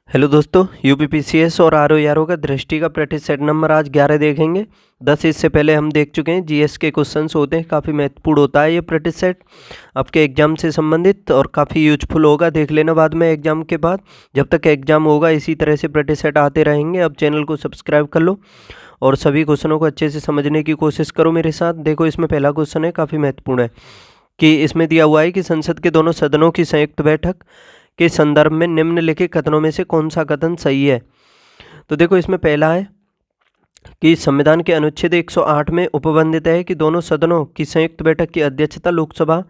Hello दोस्तों, UPPCS और RO का दृष्टि का प्रैक्टिस सेट नंबर आज 11 देखेंगे। 10 इससे पहले हम देख चुके हैं। जीएस के क्वेश्चंस होते हैं, काफ़ी महत्वपूर्ण होता है ये प्रैक्टिस सेट आपके एग्जाम से संबंधित और काफ़ी यूजफुल होगा। देख लेना बाद में एग्जाम के बाद, जब तक एग्जाम होगा इसी तरह से प्रैक्टिस सेट आते रहेंगे। अब चैनल को सब्सक्राइब कर लो और सभी क्वेश्चनों को अच्छे से समझने की कोशिश करो मेरे साथ। देखो, इसमें पहला क्वेश्चन है, काफ़ी महत्वपूर्ण है कि इसमें दिया हुआ है कि संसद के दोनों सदनों की संयुक्त बैठक के संदर्भ में निम्नलिखित कथनों में से कौन सा कथन सही है। तो देखो, इसमें पहला है कि संविधान के अनुच्छेद 108 में उपबंधित है कि दोनों सदनों की संयुक्त बैठक की अध्यक्षता लोकसभा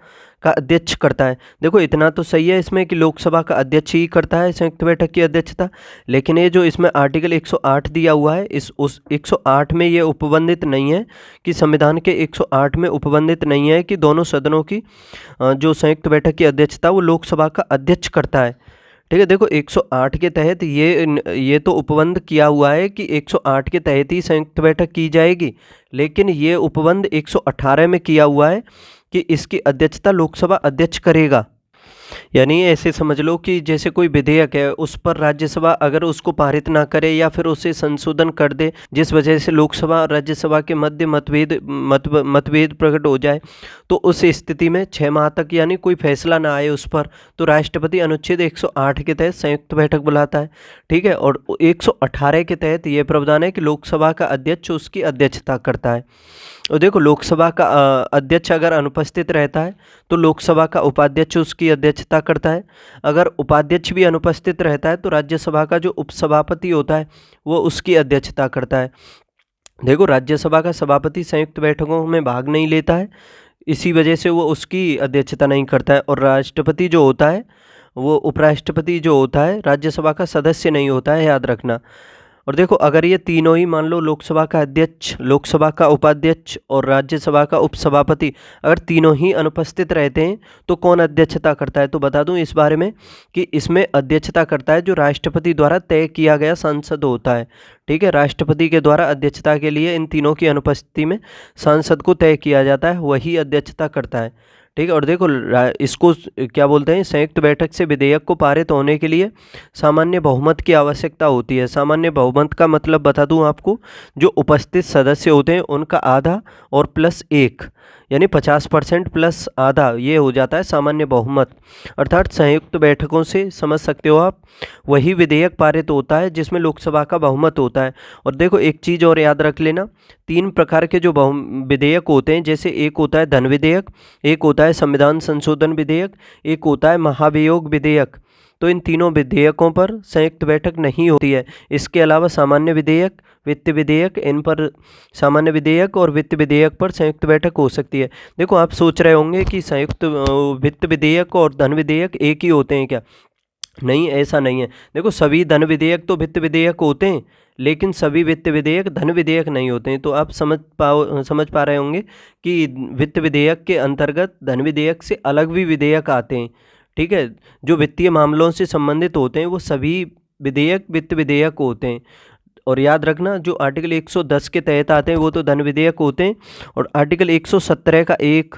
का अध्यक्ष करता है। देखो, इतना तो सही है इसमें कि लोकसभा का अध्यक्ष ही करता है संयुक्त बैठक की अध्यक्षता, लेकिन ये जो इसमें आर्टिकल 108 दिया हुआ है, उस 108 में ये उपबंधित नहीं है कि संविधान के 108 में उपबंधित नहीं है कि दोनों सदनों की जो संयुक्त बैठक की अध्यक्षता वो लोकसभा का अध्यक्ष करता है। ठीक है, देखो 108 के तहत ये तो उपबंध किया हुआ है कि 108 के तहत ही संयुक्त बैठक की जाएगी, लेकिन ये उपबंध 118 में किया हुआ है कि इसकी अध्यक्षता लोकसभा अध्यक्ष करेगा। यानी ऐसे समझ लो कि जैसे कोई विधेयक है, उस पर राज्यसभा अगर उसको पारित ना करे या फिर उसे संशोधन कर दे, जिस वजह से लोकसभा और राज्यसभा के मध्य मतभेद प्रकट हो जाए, तो उस स्थिति में 6 माह तक यानी कोई फैसला ना आए उस पर, तो राष्ट्रपति अनुच्छेद 108 के तहत संयुक्त बैठक बुलाता है। ठीक है, और 118 के तहत ये प्रावधान है कि लोकसभा का अध्यक्ष उसकी अध्यक्षता करता है। और देखो, लोकसभा का अध्यक्ष अगर अनुपस्थित रहता है तो लोकसभा का उपाध्यक्ष उसकी अध्यक्षता करता है। अगर उपाध्यक्ष भी अनुपस्थित रहता है तो राज्यसभा का जो उपसभापति होता है वो उसकी अध्यक्षता करता है। देखो, राज्यसभा का सभापति संयुक्त बैठकों में भाग नहीं लेता है, इसी वजह से वो उसकी अध्यक्षता नहीं करता है। और राष्ट्रपति जो होता है, वो उपराष्ट्रपति जो होता है, राज्यसभा का सदस्य नहीं होता है, याद रखना। और देखो, अगर ये तीनों ही मान लो, लोकसभा का अध्यक्ष, लोकसभा का उपाध्यक्ष और राज्यसभा का उपसभापति, अगर तीनों ही अनुपस्थित रहते हैं तो कौन अध्यक्षता करता है। तो बता दूं इस बारे में कि इसमें अध्यक्षता करता है जो राष्ट्रपति द्वारा तय किया गया सांसद होता है। ठीक है, राष्ट्रपति के द्वारा अध्यक्षता के लिए इन तीनों की अनुपस्थिति में सांसद को तय किया जाता है, वही अध्यक्षता करता है। ठीक है, और देखो इसको क्या बोलते हैं, संयुक्त बैठक से विधेयक को पारित होने के लिए सामान्य बहुमत की आवश्यकता होती है। सामान्य बहुमत का मतलब बता दूं आपको, जो उपस्थित सदस्य होते हैं उनका आधा और प्लस 1 यानी 50% प्लस आधा, ये हो जाता है सामान्य बहुमत। अर्थात संयुक्त बैठकों से समझ सकते हो आप, वही विधेयक पारित होता है जिसमें लोकसभा का बहुमत होता है। और देखो, एक चीज़ और याद रख लेना, 3 प्रकार के जो विधेयक होते हैं, जैसे एक होता है धन विधेयक, एक होता है संविधान संशोधन विधेयक, एक होता है महाभियोग विधेयक। तो इन तीनों विधेयकों पर संयुक्त बैठक नहीं होती है। इसके अलावा सामान्य विधेयक, वित्त विधेयक, इन पर सामान्य विधेयक और वित्त विधेयक पर संयुक्त बैठक हो सकती है। देखो, आप सोच रहे होंगे कि संयुक्त वित्त विधेयक और धन विधेयक एक ही होते हैं क्या। नहीं, ऐसा नहीं है। देखो, सभी धन विधेयक तो वित्त विधेयक होते हैं, लेकिन सभी वित्त विधेयक धन विधेयक नहीं होते हैं। तो आप समझ पा रहे होंगे कि वित्त विधेयक के अंतर्गत धन विधेयक से अलग भी विधेयक आते हैं। ठीक है, जो वित्तीय मामलों से संबंधित होते हैं वो सभी विधेयक वित्त विधेयक होते हैं। और याद रखना, जो आर्टिकल 110 के तहत आते हैं वो तो धन विधेयक होते हैं, और आर्टिकल 117 का 1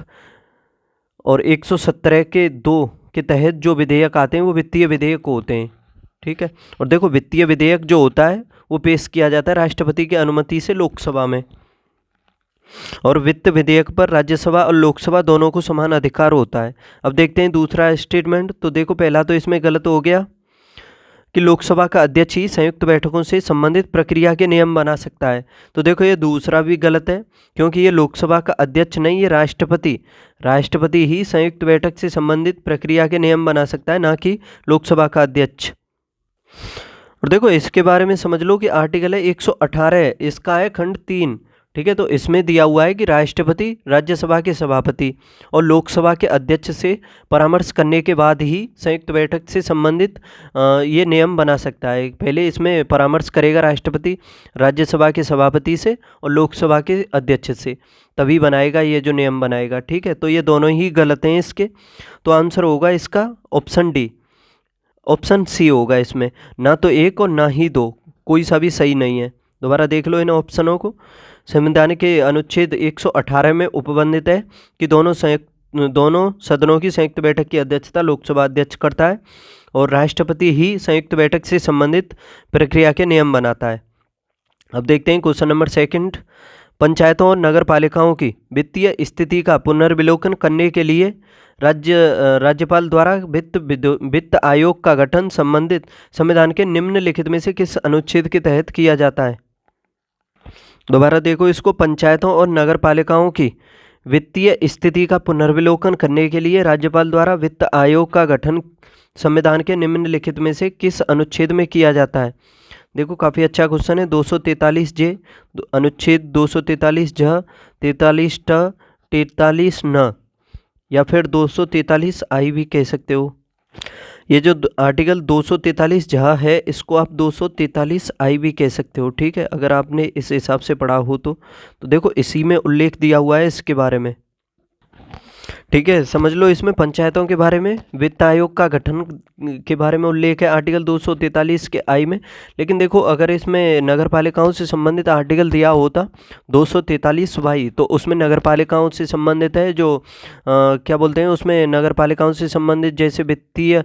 और 117 के 2 के तहत जो विधेयक आते हैं वो वित्तीय विधेयक होते हैं। ठीक है, और देखो, वित्तीय विधेयक जो होता है वो पेश किया जाता है राष्ट्रपति की अनुमति से लोकसभा में, और वित्त विधेयक पर राज्यसभा और लोकसभा दोनों को समान अधिकार होता है। अब देखते हैं दूसरा स्टेटमेंट। तो देखो, पहला तो इसमें गलत हो गया कि लोकसभा का अध्यक्ष ही संयुक्त बैठकों से संबंधित प्रक्रिया के नियम बना सकता है। तो देखो, ये दूसरा भी गलत है, क्योंकि ये लोकसभा का अध्यक्ष नहीं, ये राष्ट्रपति ही संयुक्त बैठक से संबंधित प्रक्रिया के नियम बना सकता है, ना कि लोकसभा का अध्यक्ष। और देखो, इसके बारे में समझ लो कि आर्टिकल है 118, इसका है खंड 3। ठीक है, तो इसमें दिया हुआ है कि राष्ट्रपति राज्यसभा के सभापति और लोकसभा के अध्यक्ष से परामर्श करने के बाद ही संयुक्त बैठक से संबंधित ये नियम बना सकता है। पहले इसमें परामर्श करेगा राष्ट्रपति राज्यसभा के सभापति से और लोकसभा के अध्यक्ष से, तभी बनाएगा ये जो नियम बनाएगा। ठीक है, तो ये दोनों ही गलत हैं इसके। तो आंसर होगा इसका ऑप्शन डी, ऑप्शन सी होगा इसमें, ना तो 1 और ना ही 2, कोई सा भी सही नहीं है। दोबारा देख लो इन ऑप्शनों को। संविधान के अनुच्छेद 118 में उपबंधित है कि दोनों सदनों की संयुक्त बैठक की अध्यक्षता लोकसभा अध्यक्ष करता है, और राष्ट्रपति ही संयुक्त बैठक से संबंधित प्रक्रिया के नियम बनाता है। अब देखते हैं क्वेश्चन नंबर सेकंड। पंचायतों और नगर पालिकाओं की वित्तीय स्थिति का पुनर्विलोकन करने के लिए राज्यपाल द्वारा वित्त आयोग का गठन संबंधित संविधान के निम्नलिखित में से किस अनुच्छेद के तहत किया जाता है? दोबारा देखो इसको, पंचायतों और नगर पालिकाओं की वित्तीय स्थिति का पुनर्विलोकन करने के लिए राज्यपाल द्वारा वित्त आयोग का गठन संविधान के निम्नलिखित में से किस अनुच्छेद में किया जाता है? देखो काफ़ी अच्छा क्वेश्चन है। 243 जे, अनुच्छेद 243 ज, 43 ट, 43 न, या फिर 243 आई भी कह सकते हो। ये जो आर्टिकल 243 जहाँ है इसको आप 243 आई भी कह सकते हो, ठीक है, अगर आपने इस हिसाब से पढ़ा हो तो देखो इसी में उल्लेख दिया हुआ है इसके बारे में, ठीक है। समझ लो इसमें पंचायतों के बारे में, वित्त आयोग का गठन के बारे में उल्लेख है आर्टिकल 243 के आई में। लेकिन देखो अगर इसमें नगर पालिकाओं से संबंधित आर्टिकल दिया होता 243 वाई, तो उसमें नगर पालिकाओं से संबंधित है जो क्या बोलते हैं उसमें नगर पालिकाओं से संबंधित जैसे वित्तीय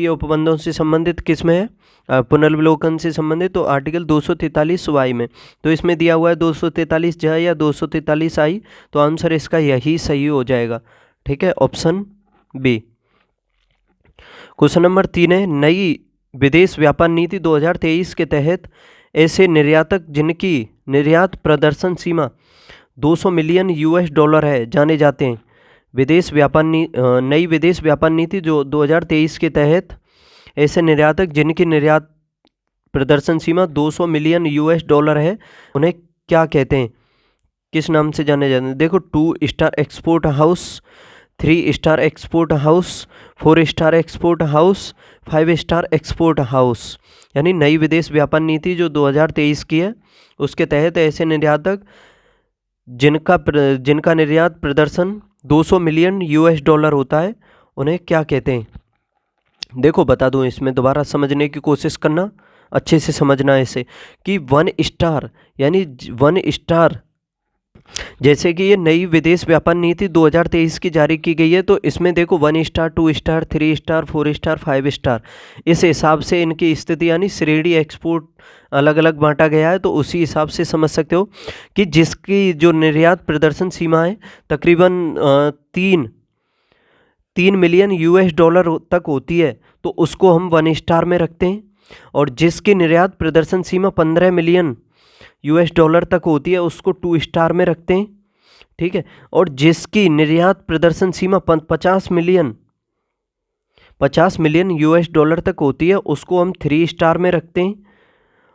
उपबंधों से संबंधित किस में है, पुनर्विलोकन से संबंधित, तो आर्टिकल 243 वाई में। तो इसमें दिया हुआ है 243 ज या 243 आई, तो आंसर इसका यही सही हो जाएगा, ठीक है, ऑप्शन बी। क्वेश्चन नंबर 3 है, नई विदेश व्यापार नीति 2023 के तहत ऐसे निर्यातक जिनकी निर्यात प्रदर्शन सीमा 200 मिलियन यूएस डॉलर है जाने जाते हैं। नई विदेश व्यापार नीति जो 2023 के तहत ऐसे निर्यातक जिनकी निर्यात प्रदर्शन सीमा 200 मिलियन यूएस डॉलर है उन्हें क्या कहते हैं, किस नाम से जाने जाते हैं? देखो 2 star export house, 3 star export house, 4 star export house, 5 star export house. यानी नई विदेश व्यापार नीति जो 2023 की है उसके तहत ऐसे निर्यातक जिनका निर्यात प्रदर्शन 200 मिलियन यूएस डॉलर होता है उन्हें क्या कहते हैं? देखो बता दूं, इसमें दोबारा समझने की कोशिश करना, अच्छे से समझना इसे कि 1 स्टार यानी 1 स्टार, जैसे कि ये नई विदेश व्यापार नीति 2023 की जारी की गई है, तो इसमें देखो 1 star, 2 star, 3 star, 4 star, 5 star, इस हिसाब से इनकी स्थिति यानी श्रेणी एक्सपोर्ट अलग अलग बांटा गया है। तो उसी हिसाब से समझ सकते हो कि जिसकी जो निर्यात प्रदर्शन सीमा है तकरीबन 3 मिलियन यूएस डॉलर तक होती है, तो उसको हम 1 स्टार में रखते हैं। और जिसकी निर्यात प्रदर्शन सीमा 15 मिलियन यूएस डॉलर तक होती है उसको 2 स्टार में रखते हैं, ठीक है। और जिसकी निर्यात प्रदर्शन सीमा 50 मिलियन यूएस डॉलर तक होती है उसको हम 3 स्टार में रखते हैं।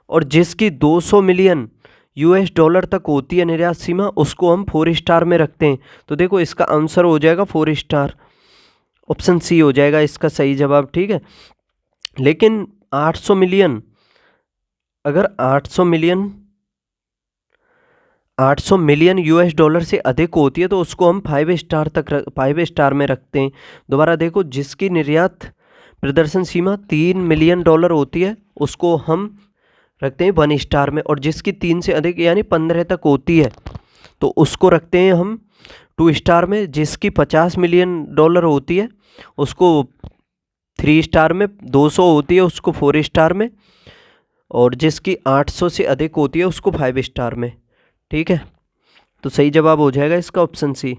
और जिसकी 200 मिलियन यूएस डॉलर तक होती है निर्यात सीमा उसको हम 4 स्टार में रखते हैं। तो देखो इसका आंसर हो जाएगा 4 स्टार, ऑप्शन सी हो जाएगा इसका सही जवाब, ठीक है। लेकिन 800 मिलियन, अगर 800 मिलियन यूएस डॉलर से अधिक होती है तो उसको हम 5 स्टार में रखते हैं। दोबारा देखो, जिसकी निर्यात प्रदर्शन सीमा 3 मिलियन डॉलर होती है उसको हम रखते हैं 1 स्टार में, और जिसकी 3 से अधिक यानी 15 तक होती है तो उसको रखते हैं हम 2 स्टार में। जिसकी 50 मिलियन डॉलर होती है उसको 3 स्टार में, 200 होती है उसको 4 स्टार में, और जिसकी 800 से अधिक होती है उसको 5 स्टार में, ठीक है। तो सही जवाब हो जाएगा इसका ऑप्शन सी।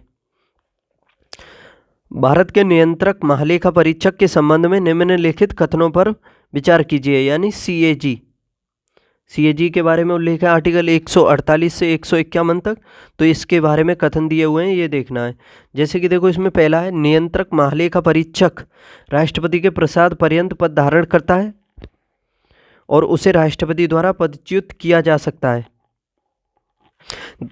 भारत के नियंत्रक महालेखा परीक्षक के संबंध में निम्नलिखित कथनों पर विचार कीजिए, यानी सीएजी के बारे में उल्लेख है आर्टिकल 148 से 151 तक। तो इसके बारे में कथन दिए हुए हैं, ये देखना है। जैसे कि देखो इसमें पहला है, नियंत्रक महालेखा परीक्षक राष्ट्रपति के प्रसाद पर्यंत पद धारण करता है और उसे राष्ट्रपति द्वारा पदच्युत किया जा सकता है।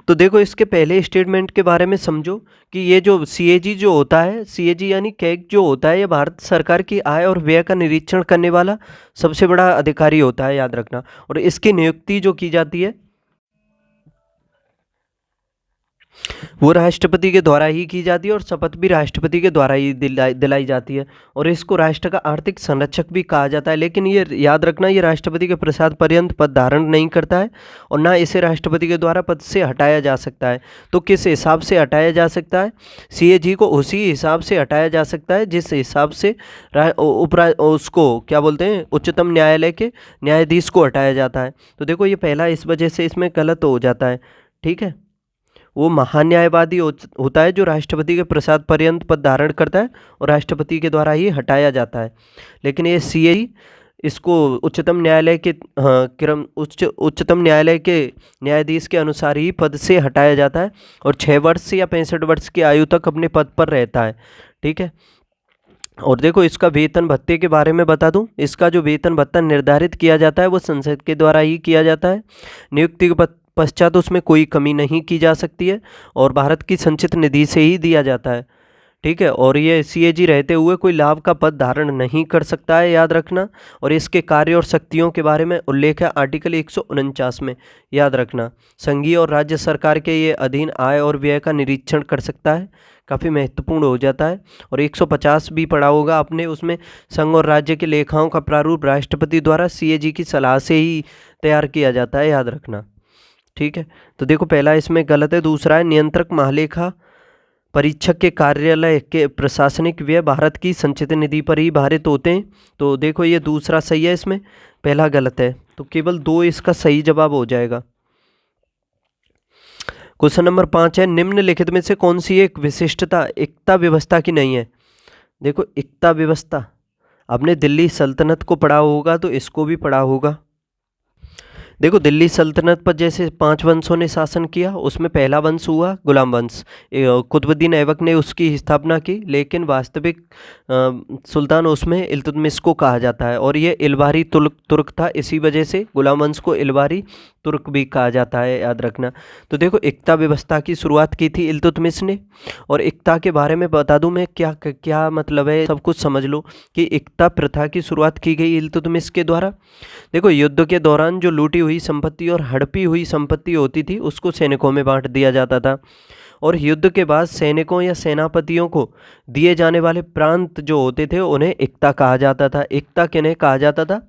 तो देखो इसके पहले स्टेटमेंट के बारे में समझो कि ये जो सीएजी जो होता है, सीएजी यानी कैग जो होता है, ये भारत सरकार की आय और व्यय का निरीक्षण करने वाला सबसे बड़ा अधिकारी होता है, याद रखना। और इसकी नियुक्ति जो की जाती है वो राष्ट्रपति के द्वारा ही की जाती है और शपथ भी राष्ट्रपति के द्वारा ही दिलाई जाती है और इसको राष्ट्र का आर्थिक संरक्षक भी कहा जाता है। लेकिन ये याद रखना, ये राष्ट्रपति के प्रसाद पर्यंत पद धारण नहीं करता है और ना इसे राष्ट्रपति के द्वारा पद से हटाया जा सकता है। तो किस हिसाब से हटाया जा सकता है? CAG को उसी हिसाब से हटाया जा सकता है जिस हिसाब से उसको क्या बोलते हैं, उच्चतम न्यायालय के न्यायाधीश को हटाया जाता है। तो देखो ये पहला इस वजह से इसमें गलत हो जाता है। ठीक है, वो महान्यायवादी होता है जो राष्ट्रपति के प्रसाद पर्यंत पद धारण करता है और राष्ट्रपति के द्वारा ही हटाया जाता है। लेकिन ये CAG इसको उच्चतम न्यायालय के उच्चतम न्यायालय के न्यायाधीश के अनुसार ही पद से हटाया जाता है और 6 वर्ष या 65 वर्ष की आयु तक अपने पद पर रहता है। ठीक है, और देखो इसका वेतन भत्ते के बारे में बता दूं। इसका जो वेतन भत्ता निर्धारित किया जाता है वो संसद के द्वारा ही किया जाता है। नियुक्ति के पश्चात उसमें कोई कमी नहीं की जा सकती है और भारत की संचित निधि से ही दिया जाता है। ठीक है, और ये CAG रहते हुए कोई लाभ का पद धारण नहीं कर सकता है, याद रखना। और इसके कार्य और शक्तियों के बारे में उल्लेख है आर्टिकल 149 में, याद रखना। संघीय और राज्य सरकार के ये अधीन आय और व्यय का निरीक्षण कर सकता है, काफ़ी महत्वपूर्ण हो जाता है। और 150 भी पढ़ा होगा आपने, उसमें संघ और राज्य के लेखाओं का प्रारूप राष्ट्रपति द्वारा CAG की सलाह से ही तैयार किया जाता है, याद रखना। ठीक है, तो देखो पहला इसमें गलत है। दूसरा है नियंत्रक महालेखा परीक्षक के कार्यालय के प्रशासनिक व्यय भारत की संचित निधि पर ही भारित होते हैं। तो देखो ये दूसरा सही है, इसमें पहला गलत है, तो केवल 2 इसका सही जवाब हो जाएगा। क्वेश्चन नंबर 5 है, निम्नलिखित में से कौन सी एक विशिष्टता एकता व्यवस्था की नहीं है? देखो एकता व्यवस्था, आपने दिल्ली सल्तनत को पढ़ा होगा तो इसको भी पढ़ा होगा। देखो दिल्ली सल्तनत पर जैसे 5 वंशों ने शासन किया, उसमें पहला वंश हुआ गुलाम वंश। कुतुबुद्दीन ऐबक ने उसकी स्थापना की, लेकिन वास्तविक सुल्तान उसमें इल्तुतमिश को कहा जाता है और ये इलबारी तुर्क था, इसी वजह से गुलाम वंश को इलबारी तुर्क भी कहा जाता है, याद रखना। तो देखो एकता व्यवस्था की शुरुआत की थी इल्तुतमिश ने, और एकता के बारे में बता दूं मैं क्या क्या मतलब है, सब कुछ समझ लो कि एकता प्रथा की शुरुआत की गई इल्तुतमिश के द्वारा। देखो युद्ध के दौरान जो लूटी हुई संपत्ति और हड़पी हुई संपत्ति होती थी उसको सैनिकों में बांट दिया जाता था, और युद्ध के बाद सैनिकों या सेनापतियों को दिए जाने वाले प्रांत जो होते थे उन्हें एकता कहा जाता था। एकता किन्हें कहा जाता था?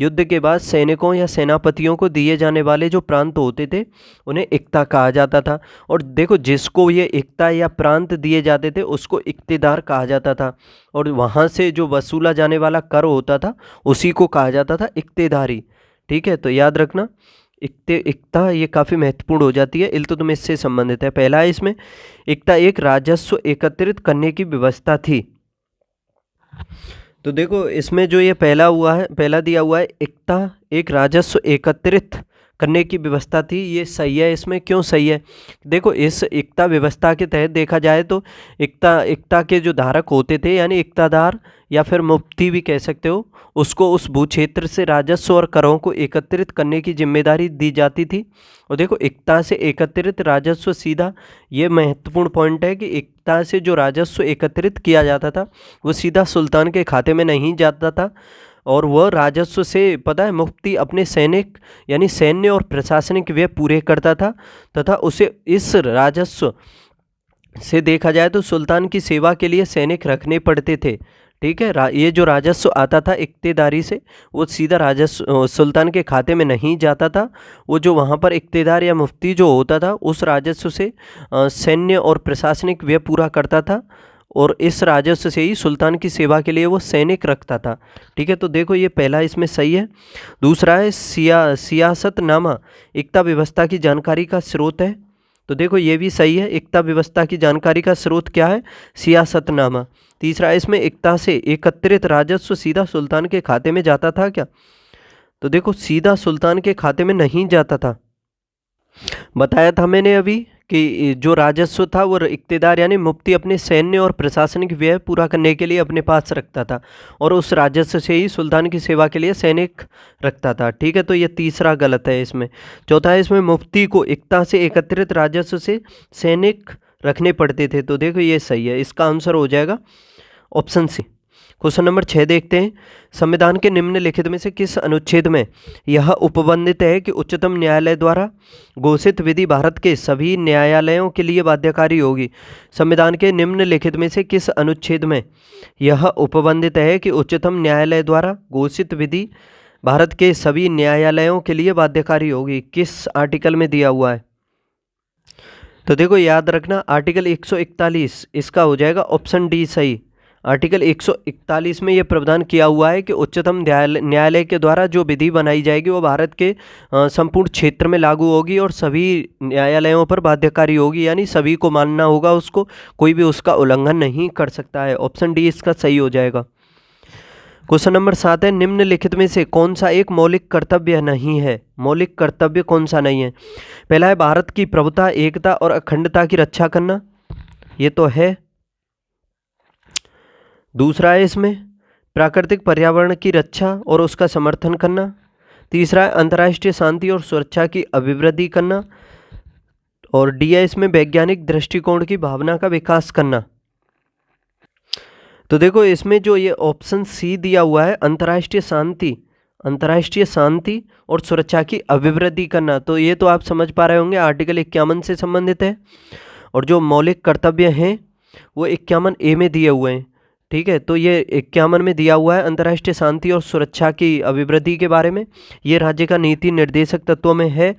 युद्ध के बाद सैनिकों या सेनापतियों को दिए जाने वाले जो प्रांत होते थे उन्हें एकता कहा जाता था। और देखो जिसको ये एकता या प्रांत दिए जाते थे उसको इक्तेदार कहा जाता था, और वहाँ से जो वसूला जाने वाला कर होता था उसी को कहा जाता था इक्तेदारी। ठीक है, तो याद रखना एकता ये काफ़ी महत्वपूर्ण हो जाती है, इल्तुतमिश से संबंधित है। पहला है इसमें एकता एक राजस्व एकत्रित करने की व्यवस्था थी। तो देखो इसमें जो ये पहला दिया हुआ है एकता एक राजस्व एकत्रित करने की व्यवस्था थी, ये सही है। इसमें क्यों सही है? देखो इस एकता व्यवस्था के तहत देखा जाए तो एकता के जो धारक होते थे यानी एकतादार या फिर मुफ्ती भी कह सकते हो, उसको उस भू क्षेत्र से राजस्व और करों को एकत्रित करने की जिम्मेदारी दी जाती थी। और देखो एकता से एकत्रित राजस्व सीधा, ये महत्वपूर्ण पॉइंट है कि एकता से जो राजस्व एकत्रित किया जाता था वो सीधा सुल्तान के खाते में नहीं जाता था, और वह राजस्व से पता है मुफ्ती अपने सैनिक यानी सैन्य और प्रशासनिक व्यय पूरे करता था, तथा उसे इस राजस्व से देखा जाए तो सुल्तान की सेवा के लिए सैनिक रखने पड़ते थे। ठीक है, ये जो राजस्व आता था इक्तेदारी से वो सीधा राजस्व सुल्तान के खाते में नहीं जाता था, वो जो वहाँ पर इक्तेदार या मुफ्ती जो होता था उस राजस्व से सैन्य और प्रशासनिक व्यय पूरा करता था, और इस राजस्व से ही सुल्तान की सेवा के लिए वो सैनिक रखता था। ठीक है, तो देखो ये पहला इसमें सही है। दूसरा है सियासतनामा एकता व्यवस्था की जानकारी का स्रोत है। तो देखो ये भी सही है, एकता व्यवस्था की जानकारी का स्रोत क्या है? सियासतनामा। तीसरा है इसमें एकता से एकत्रित राजस्व सीधा सुल्तान के खाते में जाता था क्या? तो देखो सीधा सुल्तान के खाते में नहीं जाता था, बताया था मैंने अभी कि जो राजस्व था वो इक्तेदार यानी मुफ्ती अपने सैन्य और प्रशासनिक व्यय पूरा करने के लिए अपने पास रखता था, और उस राजस्व से ही सुल्तान की सेवा के लिए सैनिक रखता था। ठीक है, तो ये तीसरा गलत है इसमें। चौथा है इसमें मुफ्ती को एकता से एकत्रित राजस्व से सैनिक रखने पड़ते थे। तो देखो ये सही है, इसका आंसर हो जाएगा ऑप्शन सी। क्वेश्चन नंबर 6 देखते हैं। संविधान के निम्नलिखित में से किस अनुच्छेद में यह उपबंधित है कि उच्चतम न्यायालय द्वारा घोषित विधि भारत के सभी न्यायालयों के लिए बाध्यकारी होगी? संविधान के निम्नलिखित में से किस अनुच्छेद में यह उपबंधित है कि उच्चतम न्यायालय द्वारा घोषित विधि भारत के सभी न्यायालयों के लिए बाध्यकारी होगी? किस आर्टिकल में दिया हुआ है? तो देखो याद रखना, आर्टिकल 141, इसका हो जाएगा ऑप्शन डी सही। आर्टिकल 141 में ये प्रावधान किया हुआ है कि उच्चतम न्यायालय के द्वारा जो विधि बनाई जाएगी वो भारत के संपूर्ण क्षेत्र में लागू होगी और सभी न्यायालयों पर बाध्यकारी होगी, यानी सभी को मानना होगा उसको, कोई भी उसका उल्लंघन नहीं कर सकता है। ऑप्शन डी इसका सही हो जाएगा। क्वेश्चन नंबर 7 है, निम्नलिखित में से कौन सा एक मौलिक कर्तव्य नहीं है? मौलिक कर्तव्य कौन सा नहीं है? पहला है भारत की प्रभुता, एकता और अखंडता की रक्षा करना, ये तो है। दूसरा है इसमें प्राकृतिक पर्यावरण की रक्षा और उसका समर्थन करना। तीसरा है अंतर्राष्ट्रीय शांति और सुरक्षा की अभिवृद्धि करना। और डी है इसमें वैज्ञानिक दृष्टिकोण की भावना का विकास करना। तो देखो इसमें जो ये ऑप्शन सी दिया हुआ है, अंतर्राष्ट्रीय शांति और सुरक्षा की अभिवृद्धि करना, तो ये तो आप समझ पा रहे होंगे आर्टिकल 51 से संबंधित है। और जो मौलिक कर्तव्य हैं वो 51A में दिए हुए हैं, ठीक है। तो ये 51 में दिया हुआ है अंतर्राष्ट्रीय शांति और सुरक्षा की अभिवृद्धि के बारे में, ये राज्य का नीति निर्देशक तत्वों में है,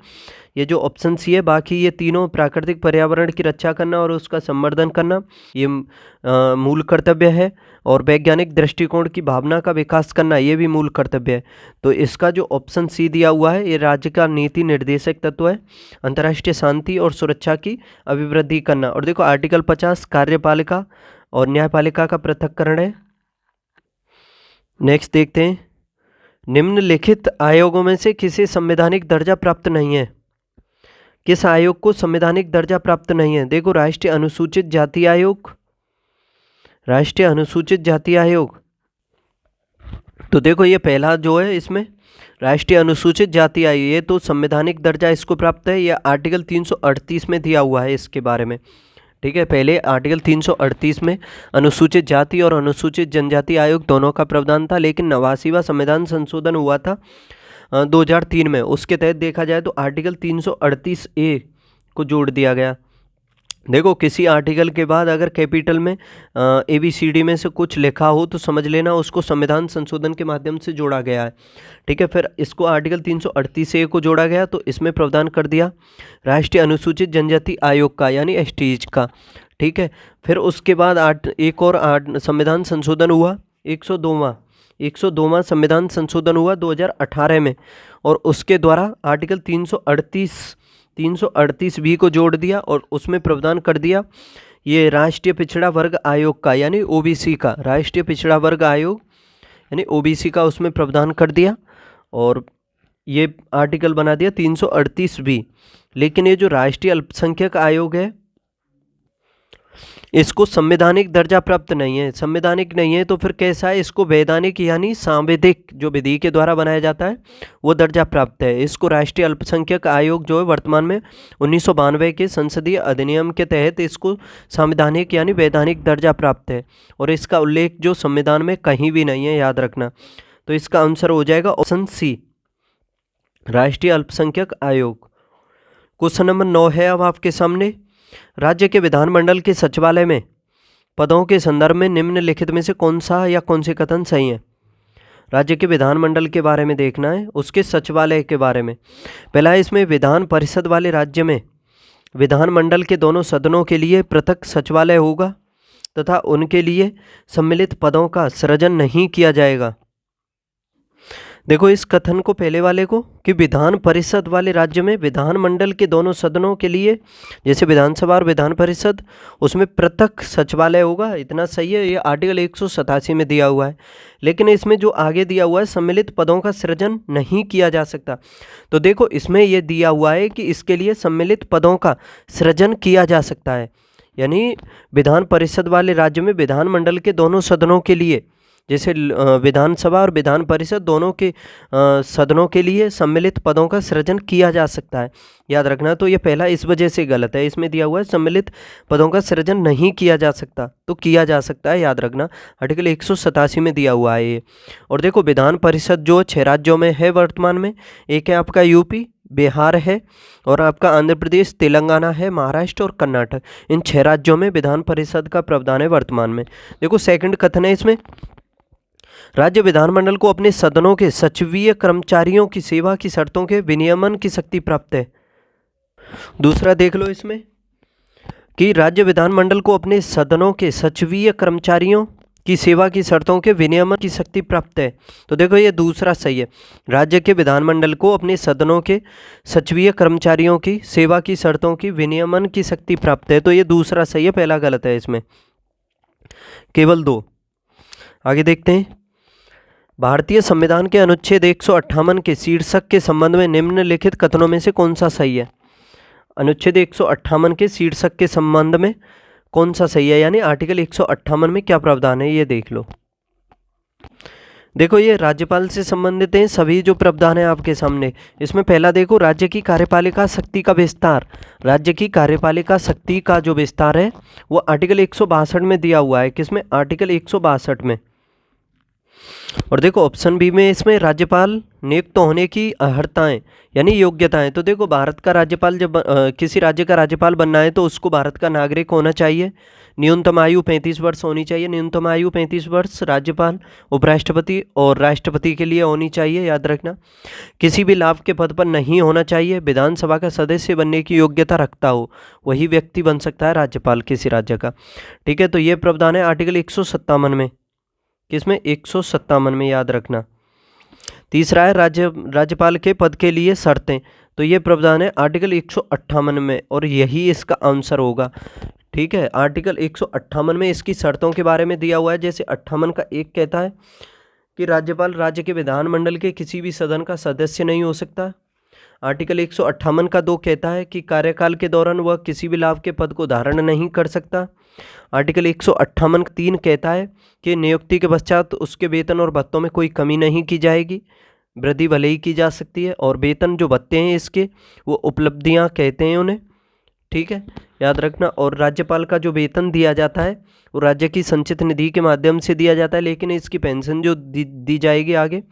ये जो ऑप्शन सी है। बाकी ये तीनों प्राकृतिक पर्यावरण की रक्षा करना और उसका संवर्धन करना, ये मूल कर्तव्य है। और वैज्ञानिक दृष्टिकोण की भावना का विकास करना, ये भी मूल कर्तव्य है। तो इसका जो ऑप्शन सी दिया हुआ है ये राज्य का नीति निर्देशक तत्व है, अंतर्राष्ट्रीय शांति और सुरक्षा की अभिवृद्धि करना। और देखो आर्टिकल 50 कार्यपालिका और न्यायपालिका का पृथक्करण है। नेक्स्ट देखते हैं, निम्नलिखित आयोगों में से किसे संवैधानिक दर्जा प्राप्त नहीं है? किस आयोग को संवैधानिक दर्जा प्राप्त नहीं है? देखो राष्ट्रीय अनुसूचित जाति आयोग, राष्ट्रीय अनुसूचित जाति आयोग। तो देखो ये पहला जो है इसमें राष्ट्रीय अनुसूचित जाति आयोग, ये तो संवैधानिक दर्जा इसको प्राप्त है, यह आर्टिकल 338 में दिया हुआ है इसके बारे में, ठीक है। पहले आर्टिकल 338 में अनुसूचित जाति और अनुसूचित जनजाति आयोग दोनों का प्रावधान था, लेकिन 89वां संविधान संशोधन हुआ था 2003 में, उसके तहत देखा जाए तो आर्टिकल 338A को जोड़ दिया गया। देखो किसी आर्टिकल के बाद अगर कैपिटल में ABCD में से कुछ लिखा हो तो समझ लेना उसको संविधान संशोधन के माध्यम से जोड़ा गया है, ठीक है। फिर इसको आर्टिकल 338A को जोड़ा गया तो इसमें प्रावधान कर दिया राष्ट्रीय अनुसूचित जनजाति आयोग का, यानी STJ का, ठीक है। फिर उसके बाद एक और संविधान संशोधन हुआ, 102वां संविधान संशोधन हुआ 2018 में, और उसके द्वारा आर्टिकल 338B को जोड़ दिया और उसमें प्रावधान कर दिया ये राष्ट्रीय पिछड़ा वर्ग आयोग का, यानी OBC का, राष्ट्रीय पिछड़ा वर्ग आयोग यानी OBC का उसमें प्रावधान कर दिया और ये आर्टिकल बना दिया 338B। लेकिन ये जो राष्ट्रीय अल्पसंख्यक आयोग है इसको संवैधानिक दर्जा प्राप्त नहीं है। संवैधानिक नहीं है तो फिर कैसा है? इसको वैधानिक यानी सांविधिक जो विधि के द्वारा बनाया जाता है वो दर्जा प्राप्त है। इसको राष्ट्रीय अल्पसंख्यक आयोग जो है वर्तमान में 1992 के संसदीय अधिनियम के तहत इसको संवैधानिक यानी वैधानिक दर्जा प्राप्त है और इसका उल्लेख जो संविधान में कहीं भी नहीं है, याद रखना। तो इसका आंसर हो जाएगा ऑप्शन सी, राष्ट्रीय अल्पसंख्यक आयोग। क्वेश्चन नंबर 9 है अब आपके सामने, राज्य के विधानमंडल के सचिवालय में पदों के संदर्भ में निम्नलिखित में से कौन सा या कौन से कथन सही है? राज्य के विधानमंडल के बारे में देखना है, उसके सचिवालय के बारे में। पहला है इसमें विधान परिषद वाले राज्य में विधानमंडल के दोनों सदनों के लिए पृथक सचिवालय होगा तथा उनके लिए सम्मिलित पदों का सृजन नहीं किया जाएगा। देखो इस कथन को पहले वाले को कि विधान परिषद वाले राज्य में विधानमंडल के दोनों सदनों के लिए, जैसे विधानसभा और विधान परिषद, उसमें पृथक सचिवालय होगा, इतना सही है, ये आर्टिकल 187 में दिया हुआ है। लेकिन इसमें जो आगे दिया हुआ है सम्मिलित पदों का सृजन नहीं किया जा सकता, तो देखो इसमें यह दिया हुआ है कि इसके लिए सम्मिलित पदों का सृजन किया जा सकता है, यानी विधान परिषद वाले राज्य में विधानमंडल के दोनों सदनों के लिए जैसे विधानसभा और विधान परिषद दोनों के सदनों के लिए सम्मिलित पदों का सृजन किया जा सकता है, याद रखना। तो ये पहला इस वजह से गलत है, इसमें दिया हुआ है सम्मिलित पदों का सृजन नहीं किया जा सकता, तो किया जा सकता है, याद रखना। आर्टिकल 187 में दिया हुआ है ये। और देखो विधान परिषद जो 6 राज्यों में है वर्तमान में, एक है आपका यूपी, बिहार है, और आपका आंध्र प्रदेश, तेलंगाना है, महाराष्ट्र और कर्नाटक। इन 6 राज्यों में विधान परिषद का प्रावधान है वर्तमान में। देखो सेकंड कथन है इसमें, राज्य विधानमंडल को अपने सदनों के सचिवीय कर्मचारियों की सेवा की शर्तों के विनियमन की शक्ति प्राप्त है। दूसरा देख लो इसमें कि राज्य विधानमंडल को अपने सदनों के सचिवीय कर्मचारियों की सेवा की शर्तों के विनियमन की शक्ति प्राप्त है। तो देखो ये दूसरा सही है, राज्य के विधानमंडल को अपने सदनों के सचिवीय कर्मचारियों की सेवा की शर्तों की विनियमन की शक्ति प्राप्त है, तो ये दूसरा सही है, पहला गलत है इसमें। केवल 2। आगे देखते हैं, भारतीय संविधान के अनुच्छेद 158 के शीर्षक के संबंध में निम्नलिखित कथनों में से कौन सा सही है। अनुच्छेद 158 के शीर्षक के संबंध में कौन सा सही है, यानी आर्टिकल 158 में क्या प्रावधान है ये देख लो। देखो ये राज्यपाल से संबंधित हैं सभी जो प्रावधान है आपके सामने। इसमें पहला देखो, राज्य की कार्यपालिका शक्ति का विस्तार। राज्य की कार्यपालिका शक्ति का जो विस्तार है वो आर्टिकल 162 में दिया हुआ है। किसमें? आर्टिकल 162 में। और देखो ऑप्शन बी में इसमें राज्यपाल नियुक्त होने की अर्हताएं यानी योग्यताएं। तो देखो भारत का राज्यपाल जब किसी राज्य का राज्यपाल बनना है तो उसको भारत का नागरिक होना चाहिए, न्यूनतम आयु 35 वर्ष होनी चाहिए। न्यूनतम आयु 35 वर्ष राज्यपाल, उपराष्ट्रपति और राष्ट्रपति के लिए होनी चाहिए, याद रखना। किसी भी लाभ के पद पर नहीं होना चाहिए। विधानसभा का सदस्य बनने की योग्यता रखता हो वही व्यक्ति बन सकता है राज्यपाल किसी राज्य का। ठीक है, तो ये प्रावधान है आर्टिकल 157 में। किसमें? 157 में, याद रखना। तीसरा है राज्यपाल के पद के लिए शर्तें। तो ये प्रावधान है आर्टिकल 158 में और यही इसका आंसर होगा। ठीक है, आर्टिकल 158 में इसकी शर्तों के बारे में दिया हुआ है। जैसे 58 का 1 कहता है कि राज्यपाल राज्य के विधानमंडल के किसी भी सदन का सदस्य नहीं हो सकता। आर्टिकल 158 का 2 कहता है कि कार्यकाल के दौरान वह किसी भी लाभ के पद को धारण नहीं कर सकता। आर्टिकल 158 का 3 कहता है कि नियुक्ति के पश्चात उसके वेतन और भत्तों में कोई कमी नहीं की जाएगी, वृद्धि भले ही की जा सकती है। और वेतन जो भत्ते हैं इसके वो उपलब्धियां कहते हैं उन्हें। ठीक है, याद रखना। और राज्यपाल का जो वेतन दिया जाता है वो राज्य की संचित निधि के माध्यम से दिया जाता है, लेकिन इसकी पेंशन जो दी जाएगी आगे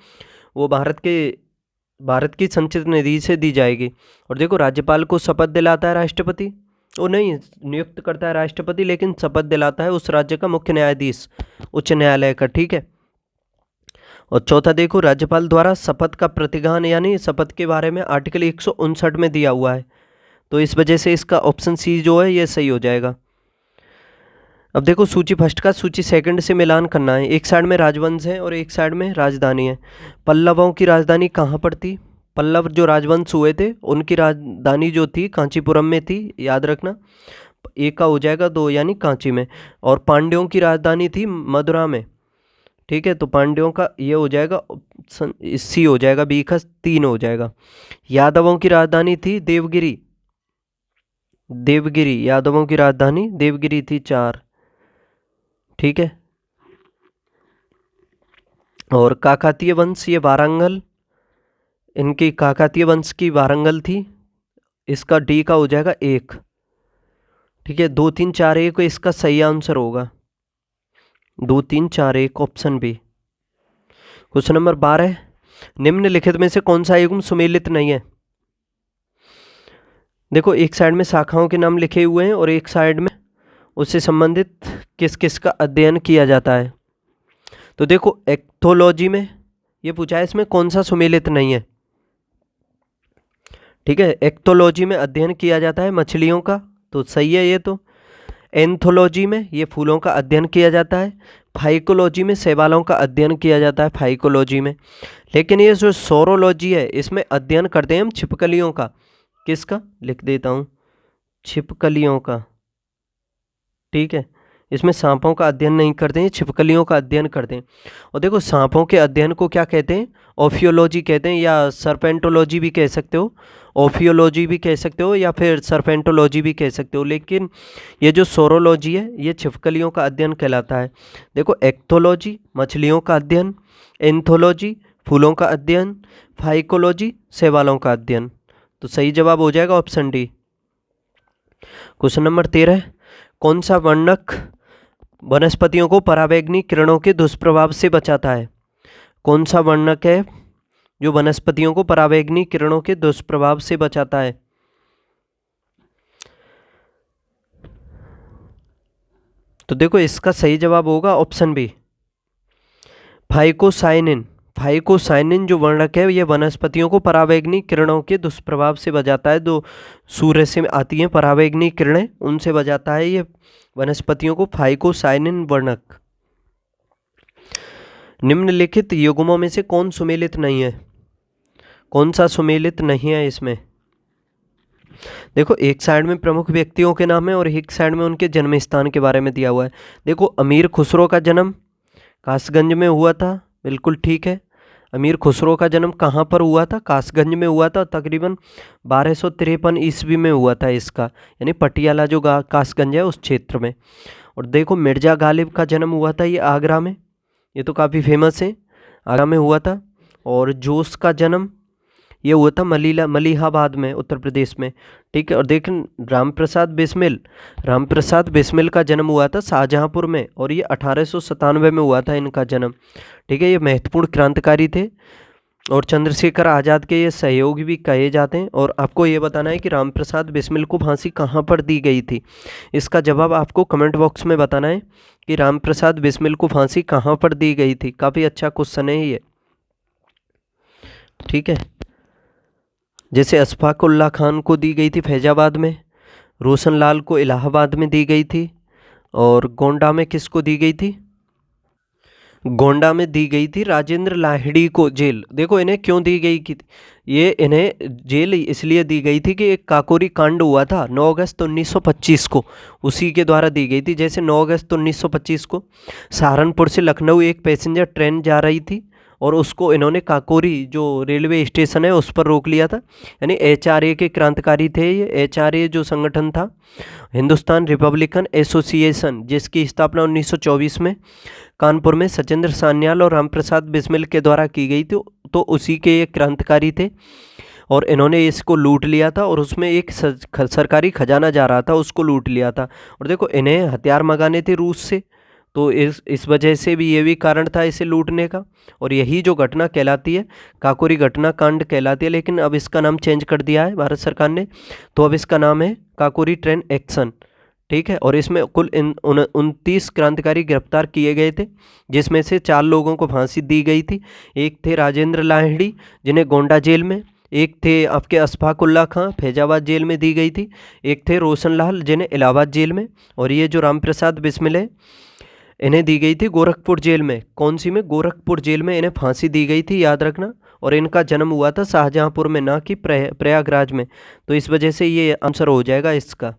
वो भारत की संचित निधि से दी जाएगी। और देखो राज्यपाल को शपथ दिलाता है राष्ट्रपति, वो नहीं नियुक्त करता है राष्ट्रपति, लेकिन शपथ दिलाता है उस राज्य का मुख्य न्यायाधीश उच्च न्यायालय का। ठीक है, और चौथा देखो, राज्यपाल द्वारा शपथ का प्रतिज्ञान यानी शपथ के बारे में आर्टिकल 159 में दिया हुआ है। तो इस वजह से इसका ऑप्शन सी जो है ये सही हो जाएगा। अब देखो सूची फर्स्ट का सूची सेकंड से मिलान करना है। एक साइड में राजवंश है और एक साइड में राजधानी है। पल्लवों की राजधानी कहाँ पर थी? पल्लव जो राजवंश हुए थे उनकी राजधानी जो थी कांचीपुरम में थी, याद रखना। एक का हो जाएगा 2 यानी कांची में। और पांड्यों की राजधानी थी मदुरा में। ठीक है, तो पांड्यों का ये हो जाएगा सी हो जाएगा, बी का 3 हो जाएगा। यादवों की राजधानी थी देवगिरी। यादवों की राजधानी देवगिरी थी 4। ठीक है, और काकातीय वंश ये वारंगल, इनकी काकातीय वंश की वारंगल थी। इसका डी का हो जाएगा 1। ठीक है, 2 3 4 1 इसका सही आंसर होगा 2 3 4 1 ऑप्शन बी। क्वेश्चन नंबर 12, निम्नलिखित में से कौन सा युग्म सुमेलित नहीं है? देखो एक साइड में शाखाओं के नाम लिखे हुए हैं और एक साइड में उससे संबंधित किस किस का अध्ययन किया जाता है। तो देखो एक्थोलॉजी में ये पूछा है इसमें कौन सा सुमेलित नहीं है। ठीक है, एक्थोलॉजी में अध्ययन किया जाता है मछलियों का, तो सही है ये। तो एंथोलॉजी में ये फूलों का अध्ययन किया जाता है। फाइकोलॉजी में शैवालों का अध्ययन किया जाता है फाइकोलॉजी में। लेकिन ये जो सोरोलॉजी है इसमें अध्ययन करते हैं हम छिपकलियों का। किसका? लिख देता हूँ, छिपकलियों का। ठीक है, इसमें सांपों का अध्ययन नहीं करते हैं, छिपकलियों का अध्ययन करते हैं। और देखो सांपों के अध्ययन को क्या कहते हैं, ओफियोलॉजी कहते हैं, या सर्पेंटोलॉजी भी कह सकते हो, ओफियोलॉजी भी कह सकते हो, या फिर सर्पेंटोलॉजी भी कह सकते हो। लेकिन ये जो सोरोलॉजी है ये छिपकलियों का अध्ययन कहलाता है। देखो एक्थोलॉजी मछलियों का अध्ययन, एंथोलॉजी फूलों का अध्ययन, फाइकोलॉजी शैवालों का अध्ययन। तो सही जवाब हो जाएगा ऑप्शन डी। क्वेश्चन नंबर 13, कौन सा वर्णक वनस्पतियों को पराबैंगनी किरणों के दुष्प्रभाव से बचाता है? कौन सा वर्णक है जो वनस्पतियों को पराबैंगनी किरणों के दुष्प्रभाव से बचाता है? तो देखो इसका सही जवाब होगा ऑप्शन बी, फाइकोसाइनिन। फाइकोसाइनिन जो वर्णक है ये वनस्पतियों को पराबैंगनी किरणों के दुष्प्रभाव से बचाता है। जो सूर्य से आती हैं पराबैंगनी किरणें उनसे बचाता है ये वनस्पतियों को फाइकोसाइनिन वर्णक। निम्नलिखित युग्मों में से कौन सुमेलित नहीं है? कौन सा सुमेलित नहीं है इसमें? देखो एक साइड में प्रमुख व्यक्तियों के नाम है और एक साइड में उनके जन्म स्थान के बारे में दिया हुआ है। देखो अमीर खुसरो का जन्म कासगंज में हुआ था, बिल्कुल ठीक है। अमीर खुसरो का जन्म कहाँ पर हुआ था? कासगंज में हुआ था, तकरीबन 1253 ईस्वी में हुआ था इसका, यानी पटियाला जो कासगंज है उस क्षेत्र में। और देखो मिर्जा गालिब का जन्म हुआ था ये आगरा में, ये तो काफ़ी फेमस है, आगरा में हुआ था। और जोश का जन्म ये हुआ था मलिहाबाद में उत्तर प्रदेश में, ठीक है। और देखें रामप्रसाद बिस्मिल का जन्म हुआ था शाहजहांपुर में और ये 1897 में हुआ था इनका जन्म, ठीक है। ये महत्वपूर्ण क्रांतिकारी थे और चंद्रशेखर आज़ाद के ये सहयोगी भी कहे जाते हैं। और आपको ये बताना है कि रामप्रसाद बिस्मिल को फांसी कहाँ पर दी गई थी। इसका जवाब आपको कमेंट बॉक्स में बताना है कि रामप्रसाद बिस्मिल को फांसी कहाँ पर दी गई थी। काफ़ी अच्छा क्वेश्चन है ये, ठीक है। जैसे अशफाक उल्लाह खान को दी गई थी फैजाबाद में, रोशन लाल को इलाहाबाद में दी गई थी, और गोंडा में किसको दी गई थी? गोंडा में दी गई थी राजेंद्र लाहिड़ी को जेल। देखो इन्हें क्यों दी गई थी? ये इन्हें जेल इसलिए दी गई थी कि एक काकोरी कांड हुआ था 9 अगस्त 1925 को, उसी के द्वारा दी गई थी। जैसे 9 अगस्त 1925 को सहारनपुर से लखनऊ एक पैसेंजर ट्रेन जा रही थी और उसको इन्होंने काकोरी जो रेलवे स्टेशन है उस पर रोक लिया था। यानी एचआरए के क्रांतिकारी थे ये। एचआरए जो संगठन था हिंदुस्तान रिपब्लिकन एसोसिएशन, जिसकी स्थापना 1924 में कानपुर में सचिंद्र सान्याल और रामप्रसाद बिस्मिल के द्वारा की गई थी, तो उसी के ये क्रांतिकारी थे। और इन्होंने इसको लूट लिया था और उसमें एक सरकारी खजाना जा रहा था उसको लूट लिया था। और देखो इन्हें हथियार मंगाने थे रूस से, तो इस वजह से भी ये भी कारण था इसे लूटने का। और यही जो घटना कहलाती है काकोरी घटना कांड कहलाती है, लेकिन अब इसका नाम चेंज कर दिया है भारत सरकार ने, तो अब इसका नाम है काकोरी ट्रेन एक्शन, ठीक है। और इसमें कुल 29 क्रांतिकारी गिरफ्तार किए गए थे, जिसमें से 4 लोगों को फांसी दी गई थी। एक थे राजेंद्र लाहिड़ी जिन्हें गोंडा जेल में, एक थे आपके अशफाक उल्लाह खां फैजाबाद जेल में दी गई थी, एक थे रोशन लाल जिन्हें इलाहाबाद जेल में, और ये जो रामप्रसाद बिस्मिल है इन्हें दी गई थी गोरखपुर जेल में। कौन सी में? गोरखपुर जेल में इन्हें फांसी दी गई थी, याद रखना। और इनका जन्म हुआ था शाहजहांपुर में, ना कि प्रयागराज में। तो इस वजह से ये आंसर हो जाएगा इसका,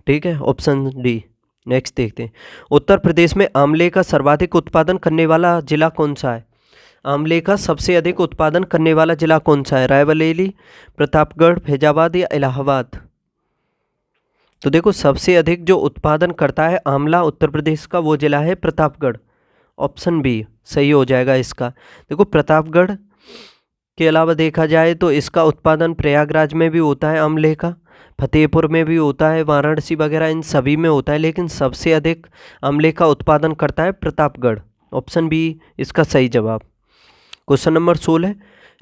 ठीक है, ऑप्शन डी। नेक्स्ट देखते हैं, उत्तर प्रदेश में आंवले का सर्वाधिक उत्पादन करने वाला जिला कौन सा है? आंवले का सबसे अधिक उत्पादन करने वाला जिला कौन सा है? रायबरेली, प्रतापगढ़, फैजाबाद या इलाहाबाद? तो देखो सबसे अधिक जो उत्पादन करता है आंवला उत्तर प्रदेश का वो जिला है प्रतापगढ़। ऑप्शन बी सही हो जाएगा इसका। देखो प्रतापगढ़ के अलावा देखा जाए तो इसका उत्पादन प्रयागराज में भी होता है आंवले का, फतेहपुर में भी होता है, वाराणसी वगैरह इन सभी में होता है, लेकिन सबसे अधिक आंवले का उत्पादन करता है प्रतापगढ़। ऑप्शन बी इसका सही जवाब। क्वेश्चन नंबर 16,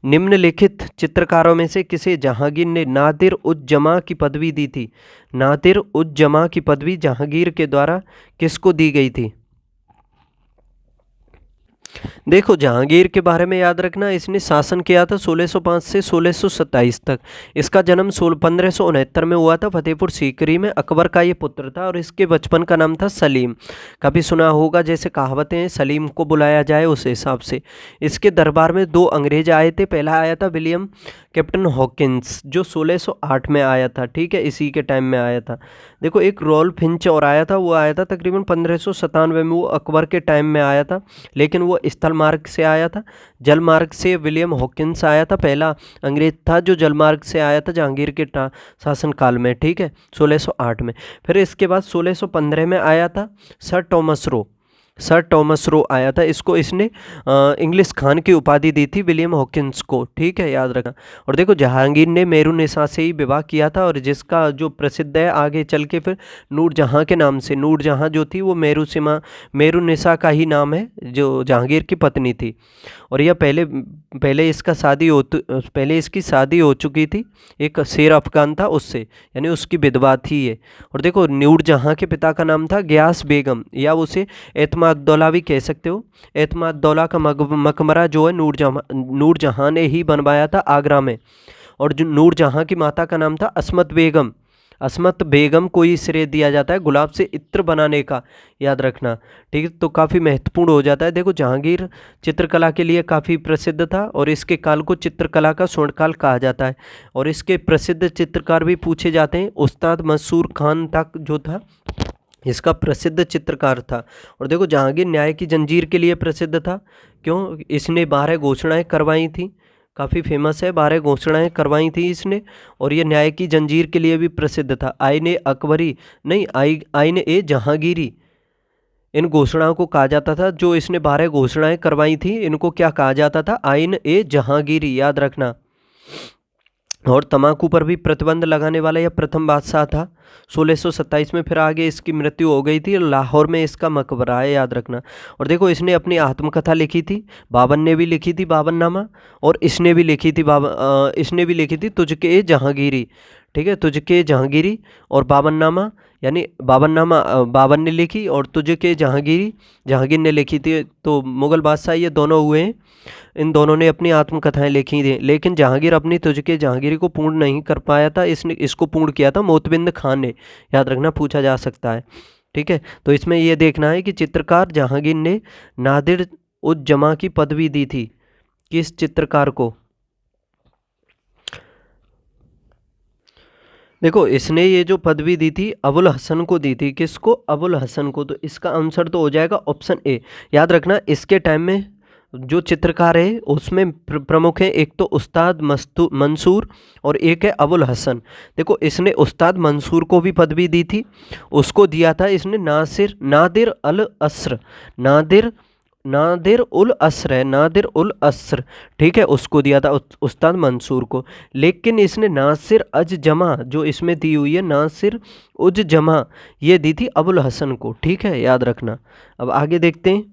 निम्नलिखित चित्रकारों में से किसे जहांगीर ने नादिर उज जमा की पदवी दी थी? नादिर उज जमा की पदवी जहांगीर के द्वारा किसको दी गई थी? देखो जहांगीर के बारे में याद रखना, इसने शासन किया था 1605 से 1627 तक। इसका जन्म 1569 में हुआ था फतेहपुर सीकरी में। अकबर का ये पुत्र था और इसके बचपन का नाम था सलीम। कभी सुना होगा जैसे कहावतें हैं सलीम को बुलाया जाए, उस हिसाब से। इसके दरबार में 2 अंग्रेज आए थे। पहला आया था विलियम कैप्टन हॉकिंस जो 1608 में आया था, ठीक है, इसी के टाइम में आया था। देखो एक रॉल फिंच और आया था, वो आया था तकरीबन 1597 में, वो अकबर के टाइम में आया था, लेकिन वो स्थल मार्ग से आया था। जल मार्ग से विलियम हॉकिंस आया था, पहला अंग्रेज था जो जल मार्ग से आया था जहांगीर के शासनकाल में, ठीक है, 1608 में। फिर इसके बाद 1615 में आया था sir Thomas Roe. Sir Thomas Roe आया था, इसको इसने इंग्लिश खान की उपाधि दी थी विलियम हॉकिंस को, ठीक है, याद रखना। और देखो जहांगीर ने मेरुनिसा से ही विवाह किया था, और जिसका जो प्रसिद्ध है आगे चल के फिर नूरजहां के नाम से, नूरजहां जो थी वो मेरुनिसा का ही नाम है, जो जहांगीर की पत्नी थी। और यह पहले इसकी शादी हो चुकी थी, एक शेर अफगान था उससे, यानी उसकी विधवा थी ये। और देखो नूरजहां के पिता का नाम था गयास बेगम, या उसे एतमादुद्दौला भी कह सकते हो। एतमादुद्दौला का मकबरा जो है नूरजहां ने ही बनवाया था आगरा में। और जो नूरजहां की माता का नाम था अस्मत बेगम। अस्मत बेगम को ही श्रेय दिया जाता है गुलाब से इत्र बनाने का, याद रखना, ठीक है। तो काफ़ी महत्वपूर्ण हो जाता है। देखो जहांगीर चित्रकला के लिए काफ़ी प्रसिद्ध था, और इसके काल को चित्रकला का स्वर्णकाल कहा जाता है। और इसके प्रसिद्ध चित्रकार भी पूछे जाते हैं। उस्ताद मंसूर खान तक जो था इसका प्रसिद्ध चित्रकार था। और देखो जहांगीर न्याय की जंजीर के लिए प्रसिद्ध था, क्यों? इसने 12 घोषणाएं करवाई थी, काफ़ी फेमस है, 12 घोषणाएं करवाई थी इसने। और ये न्याय की जंजीर के लिए भी प्रसिद्ध था। आईने अकबरी नहीं, आईने ए जहांगीरी, इन घोषणाओं को कहा जाता था। जो इसने 12 घोषणाएं करवाई थी इनको क्या कहा जाता था? आईन ए जहांगीरी, याद रखना। और तम्बाकू पर भी प्रतिबंध लगाने वाला यह प्रथम बादशाह था 1627 में। फिर आगे इसकी मृत्यु हो गई थी। लाहौर में इसका मकबरा है, याद रखना। और देखो इसने अपनी आत्मकथा लिखी थी, बाबर ने भी लिखी थी बाबरनामा, और इसने भी लिखी थी तुझके जहांगीरी, ठीक है, तुझके जहांगीरी। और बाबरनामा यानी बाबरनामा बाबर ने लिखी, और तुझके जहांगीरी जहांगीर ने लिखी थी। तो मुग़ल बादशाह ये दोनों हुए हैं, इन दोनों ने अपनी आत्मकथाएं लिखी थी। लेकिन जहांगीर अपनी तुझके जहांगीरी को पूर्ण नहीं कर पाया था, इसको पूर्ण किया था मोतबिंद खान ने, याद रखना, पूछा जा सकता है, ठीक है। तो इसमें यह देखना है कि चित्रकार जहांगीर ने नादिर उज जमा की पदवी दी थी किस चित्रकार को? देखो इसने ये जो पदवी दी थी अबुल हसन को दी थी। किसको? अबुल हसन को। तो इसका आंसर तो हो जाएगा ऑप्शन ए। याद रखना इसके टाइम में जो चित्रकार है उसमें प्रमुख है, एक तो उस्ताद मंसूर और एक है अबुल हसन। देखो इसने उस्ताद मंसूर को भी पदवी दी थी, उसको दिया था इसने नादिर अल असर, नादिर उल असर है, नादिर उल असर, ठीक है, उसको दिया था उस्ताद मंसूर को। लेकिन इसने नासिर अज जमा जो इसमें दी हुई है, नासिर उज जमा, ये दी थी अबुल हसन को, ठीक है, याद रखना। अब आगे देखते हैं।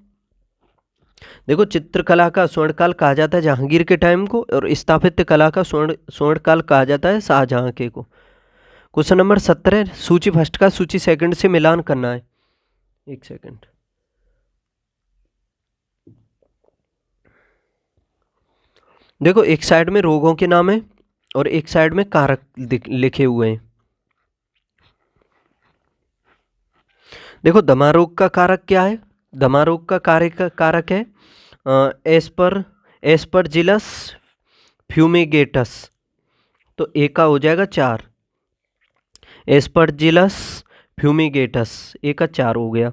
देखो चित्रकला का स्वर्णकाल कहा जाता है जहांगीर के टाइम को, और स्थापत्य कला का स्वर्णकाल कहा जाता है शाहजहां के को। क्वेश्चन नंबर 17, सूची फर्स्ट का सूची सेकंड से मिलान करना है। एक सेकंड। देखो एक साइड में रोगों के नाम है और एक साइड में कारक लिखे हुए हैं। देखो दमा रोग का कारक क्या है? दमा रोग का कारक है एस्परजिलस फ्यूमिगेटस। तो ए का हो जाएगा 4, एस्परजिलस फ्यूमिगेटस, ए का 4 हो गया।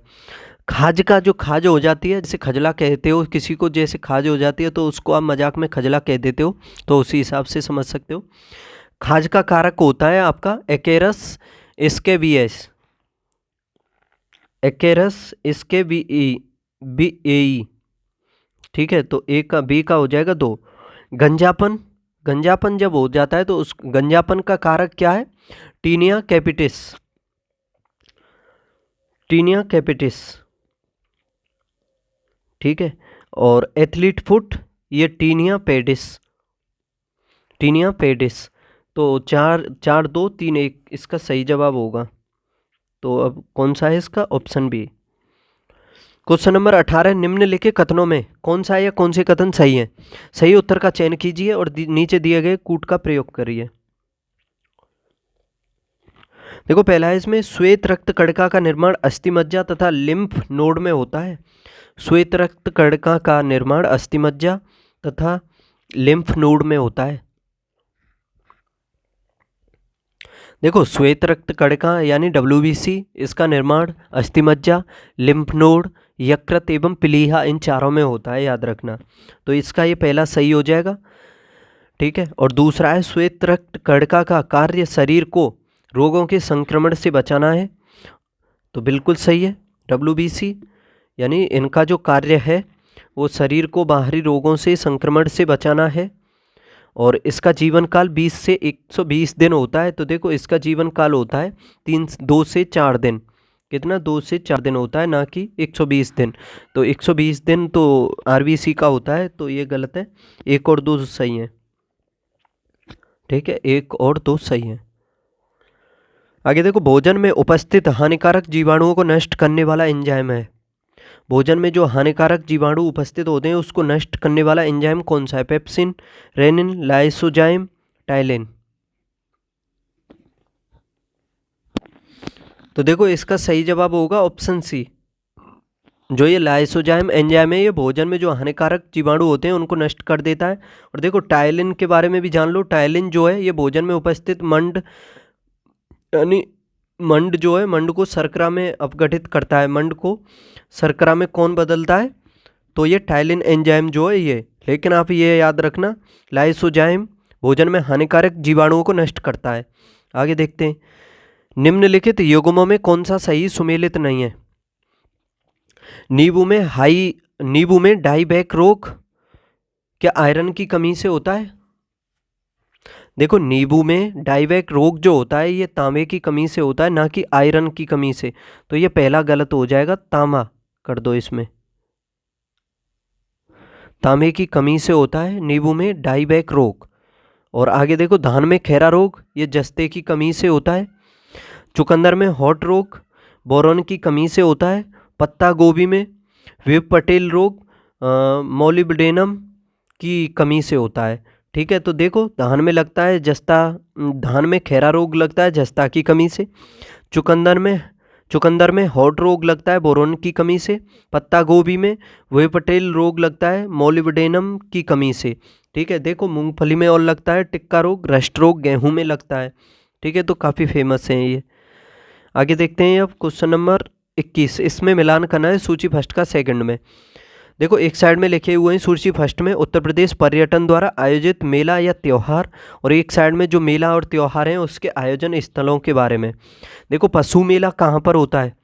खाज का जो खाज हो जाती है, जैसे खजला कहते हो किसी को, जैसे खाज हो जाती है तो उसको आप मजाक में खजला कह देते हो, तो उसी हिसाब से समझ सकते हो। खाज का कारक होता है आपका एक्केरस स्केबियस, एक्केरस स्केबिएई, ठीक है। तो ए का बी का हो जाएगा 2। गंजापन जब हो जाता है तो उस गंजापन का कारक क्या है? टीनिया कैपिटिस, ठीक है। और एथलीट फुट ये टीनिया पेडिस। तो 4 2 3 1 इसका सही जवाब होगा। तो अब कौन सा है इसका? Option B. क्वेश्चन नंबर 18, निम्नलिखित कथनों में कौन सा या कौन से कथन सही है? सही उत्तर का चयन कीजिए और नीचे दिए गए कूट का प्रयोग करिए। देखो पहला है इसमें, श्वेत रक्त कणिका का निर्माण अस्थिमज्जा तथा लिम्फ नोड में होता है। श्वेत रक्त कणिका का निर्माण अस्थिमज्जा तथा लिम्फ नोड में होता है। देखो श्वेत रक्त कणिका यानी WBC, इसका निर्माण अस्थिमज्जा, लिम्फ नोड, यकृत एवं प्लीहा इन चारों में होता है, याद रखना। तो इसका ये पहला सही हो जाएगा, ठीक है। और दूसरा है श्वेत रक्त कणिका का कार्य शरीर को रोगों के संक्रमण से बचाना है, तो बिल्कुल सही है। WBC यानी इनका जो कार्य है वो शरीर को बाहरी रोगों से संक्रमण से बचाना है, और इसका जीवन काल 20 से 120 दिन होता है। तो देखो इसका जीवन काल होता है 2 से 4 दिन, कितना 2 से 4 दिन होता है, ना कि 120 दिन। तो 120 दिन तो RBC का होता है, तो ये गलत है। 1 और 2 सही है, ठीक है, 1 और 2 सही है। आगे देखो भोजन में उपस्थित हानिकारक जीवाणुओं को नष्ट करने वाला एंजाइम है। भोजन में जो हानिकारक जीवाणु उपस्थित होते हैं उसको नष्ट करने वाला एंजाइम कौन सा है? Pepsin, rennin, lysozyme, ptyalin. तो देखो इसका सही जवाब होगा ऑप्शन सी। जो ये लाइसोजाइम एंजाइम है ये भोजन में जो हानिकारक जीवाणु होते हैं उनको नष्ट कर देता है। और देखो टाइलिन के बारे में भी जान लो। टाइलिन जो है ये भोजन में उपस्थित मंड यानी मंड जो है, मंड को शर्करा में अपघटित करता है। मंड को शर्करा में कौन बदलता है? तो ये टाइलिन एंजाइम जो है ये। लेकिन आप ये याद रखना लाइसोजाइम भोजन में हानिकारक जीवाणुओं को नष्ट करता है। आगे देखते हैं, निम्नलिखित युग्मों में कौन सा सही सुमेलित नहीं है? नींबू में डाइबैक रोग क्या आयरन की कमी से होता है? देखो नींबू में डाइबैक रोग जो होता है ये तांबे की कमी से होता है, ना कि आयरन की कमी से। तो ये पहला गलत हो जाएगा, तांबा कर दो इसमें। तांबे की कमी से होता है नींबू में डाइबैक रोग। और आगे देखो धान में खैरा रोग ये जस्ते की कमी से होता है। चुकंदर में हॉट रोग बोरोन की कमी से होता है। पत्ता गोभी में वेब पटेल रोग मोलिब्डेनम की कमी से होता है, ठीक है। तो देखो धान में लगता है जस्ता, धान में खैरा रोग लगता है जस्ता की कमी से। चुकंदर में हॉट रोग लगता है बोरोन की कमी से। पत्ता गोभी में वेब पटेल रोग लगता है मोलिब्डेनम की कमी से, ठीक है। देखो मूंगफली में और लगता है टिक्का रोग, रस्ट रोग गेहूं में लगता है, ठीक है। तो काफ़ी फेमस हैं ये। आगे देखते हैं अब क्वेश्चन नंबर 21। इसमें मिलान करना है सूची फर्स्ट का सेकंड में। देखो एक साइड में लिखे हुए हैं सूची फर्स्ट में उत्तर प्रदेश पर्यटन द्वारा आयोजित मेला या त्यौहार, और एक साइड में जो मेला और त्यौहार हैं उसके आयोजन स्थलों के बारे में। देखो पशु मेला कहाँ पर होता है?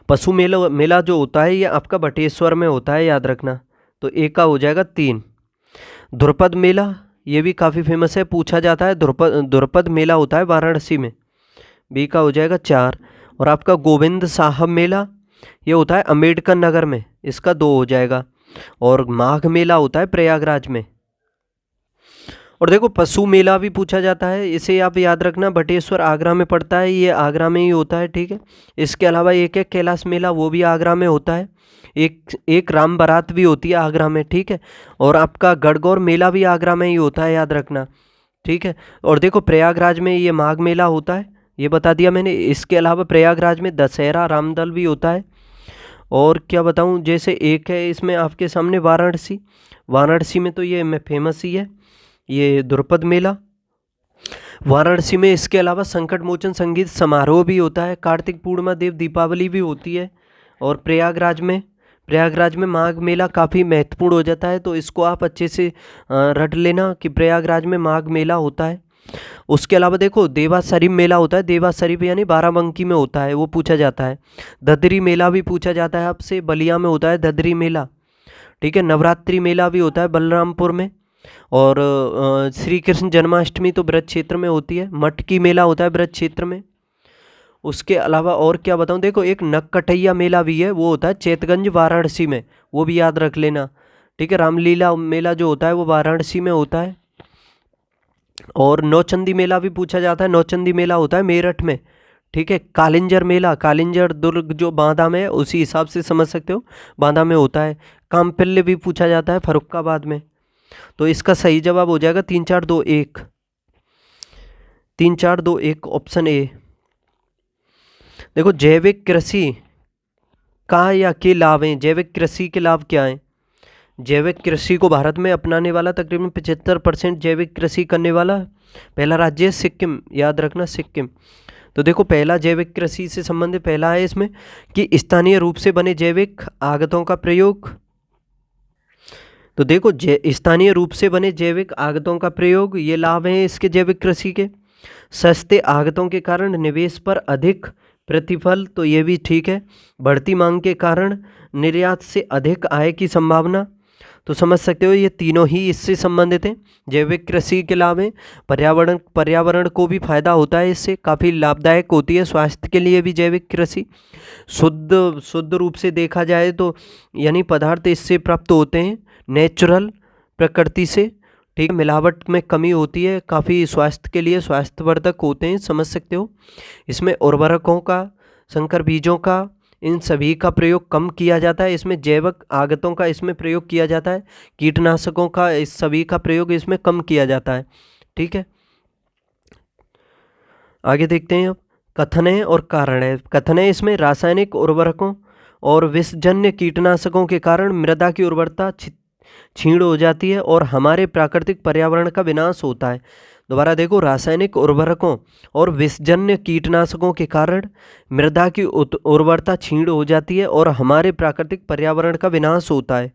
पशु मेला जो होता है ये आपका बटेश्वर में होता है, याद रखना। तो एक का हो जाएगा 3। ध्रुपद मेला ये भी काफ़ी फेमस है, पूछा जाता है। ध्रुपद मेला होता है वाराणसी में, बी का हो जाएगा 4। और आपका गोविंद साहब मेला ये होता है अम्बेडकर नगर में, इसका 2 हो जाएगा। और माघ मेला होता है प्रयागराज में। और देखो पशु मेला भी पूछा जाता है, इसे आप याद रखना बटेश्वर आगरा में पड़ता है, ये आगरा में ही होता है, ठीक है। इसके अलावा एक है कैलाश मेला, वो भी आगरा में होता है। एक राम बारात भी होती है आगरा में, ठीक है। और आपका गणगौर मेला भी आगरा में ही होता है, याद रखना, ठीक है। और देखो प्रयागराज में ये माघ मेला होता है, ये बता दिया मैंने। इसके अलावा प्रयागराज में दशहरा रामदल भी होता है। और क्या बताऊं, जैसे एक है इसमें आपके सामने वाराणसी में तो ये मैं फेमस ही है ये ध्रुपद मेला वाराणसी में। इसके अलावा संकट मोचन संगीत समारोह भी होता है, कार्तिक पूर्णिमा देव दीपावली भी होती है। और प्रयागराज में माघ मेला काफ़ी महत्वपूर्ण हो जाता है, तो इसको आप अच्छे से रट लेना कि प्रयागराज में माघ मेला होता है। उसके अलावा देखो देवा शरीफ मेला होता है, देवा शरीफ यानी बाराबंकी में होता है, वो पूछा जाता है। धदरी मेला भी पूछा जाता है आपसे, बलिया में होता है धदरी मेला, ठीक है। नवरात्रि मेला भी होता है बलरामपुर में। और श्री कृष्ण जन्माष्टमी तो ब्रज क्षेत्र में होती है। मटकी मेला होता है ब्रज क्षेत्र में। उसके अलावा और क्या बताऊं, देखो एक नक्कटैया मेला भी है, वो होता है चैतगंज वाराणसी में, वो भी याद रख लेना, ठीक है। रामलीला मेला जो होता है वो वाराणसी में होता है। और नौचंदी मेला भी पूछा जाता है, नौचंदी मेला होता है मेरठ में, ठीक है। कालिंजर मेला, कालिंजर दुर्ग जो बांदा में है उसी हिसाब से समझ सकते हो, बांदा में होता है। कामपिल्ले भी पूछा जाता है फर्रुखाबाद में। तो इसका सही जवाब हो जाएगा 3 4 2 1 3 4 2 1 ऑप्शन ए। देखो जैविक कृषि का या के लाभ हैं, जैविक कृषि के लाभ क्या हैं? जैविक कृषि को भारत में अपनाने वाला तकरीबन 75% जैविक कृषि करने वाला पहला राज्य है सिक्किम, याद रखना सिक्किम। तो देखो पहला जैविक कृषि से संबंधित पहला है इसमें कि स्थानीय रूप से बने जैविक आगतों का प्रयोग। तो देखो स्थानीय रूप से बने जैविक आगतों का प्रयोग, ये लाभ हैं इसके जैविक कृषि के। सस्ते आगतों के कारण निवेश पर अधिक प्रतिफल, तो ये भी ठीक है। बढ़ती मांग के कारण निर्यात से अधिक आय की संभावना, तो समझ सकते हो ये तीनों ही इससे संबंधित हैं। जैविक कृषि के लाभ हैं, पर्यावरण को भी फायदा होता है, इससे काफ़ी लाभदायक होती है स्वास्थ्य के लिए भी जैविक कृषि। शुद्ध रूप से देखा जाए तो यानी पदार्थ इससे प्राप्त होते हैं नेचुरल, प्रकृति से, ठीक है। मिलावट में कमी होती है, काफ़ी स्वास्थ्य के लिए स्वास्थ्यवर्धक होते हैं, समझ सकते हो। इसमें उर्वरकों का, संकर बीजों का, इन सभी का प्रयोग कम किया जाता है। इसमें जैविक आगतों का इसमें प्रयोग किया जाता है, कीटनाशकों का, इस सभी का प्रयोग इसमें कम किया जाता है, ठीक है। आगे देखते हैं अब कथन है और कारण है। कथन है इसमें रासायनिक उर्वरकों और विषजन्य कीटनाशकों के कारण मृदा की उर्वरता क्षीण हो जाती है और हमारे प्राकृतिक पर्यावरण का विनाश होता है। दोबारा देखो, रासायनिक उर्वरकों और विषजन्य कीटनाशकों के कारण मृदा की उर्वरता क्षीण हो जाती है और हमारे प्राकृतिक पर्यावरण का विनाश होता है।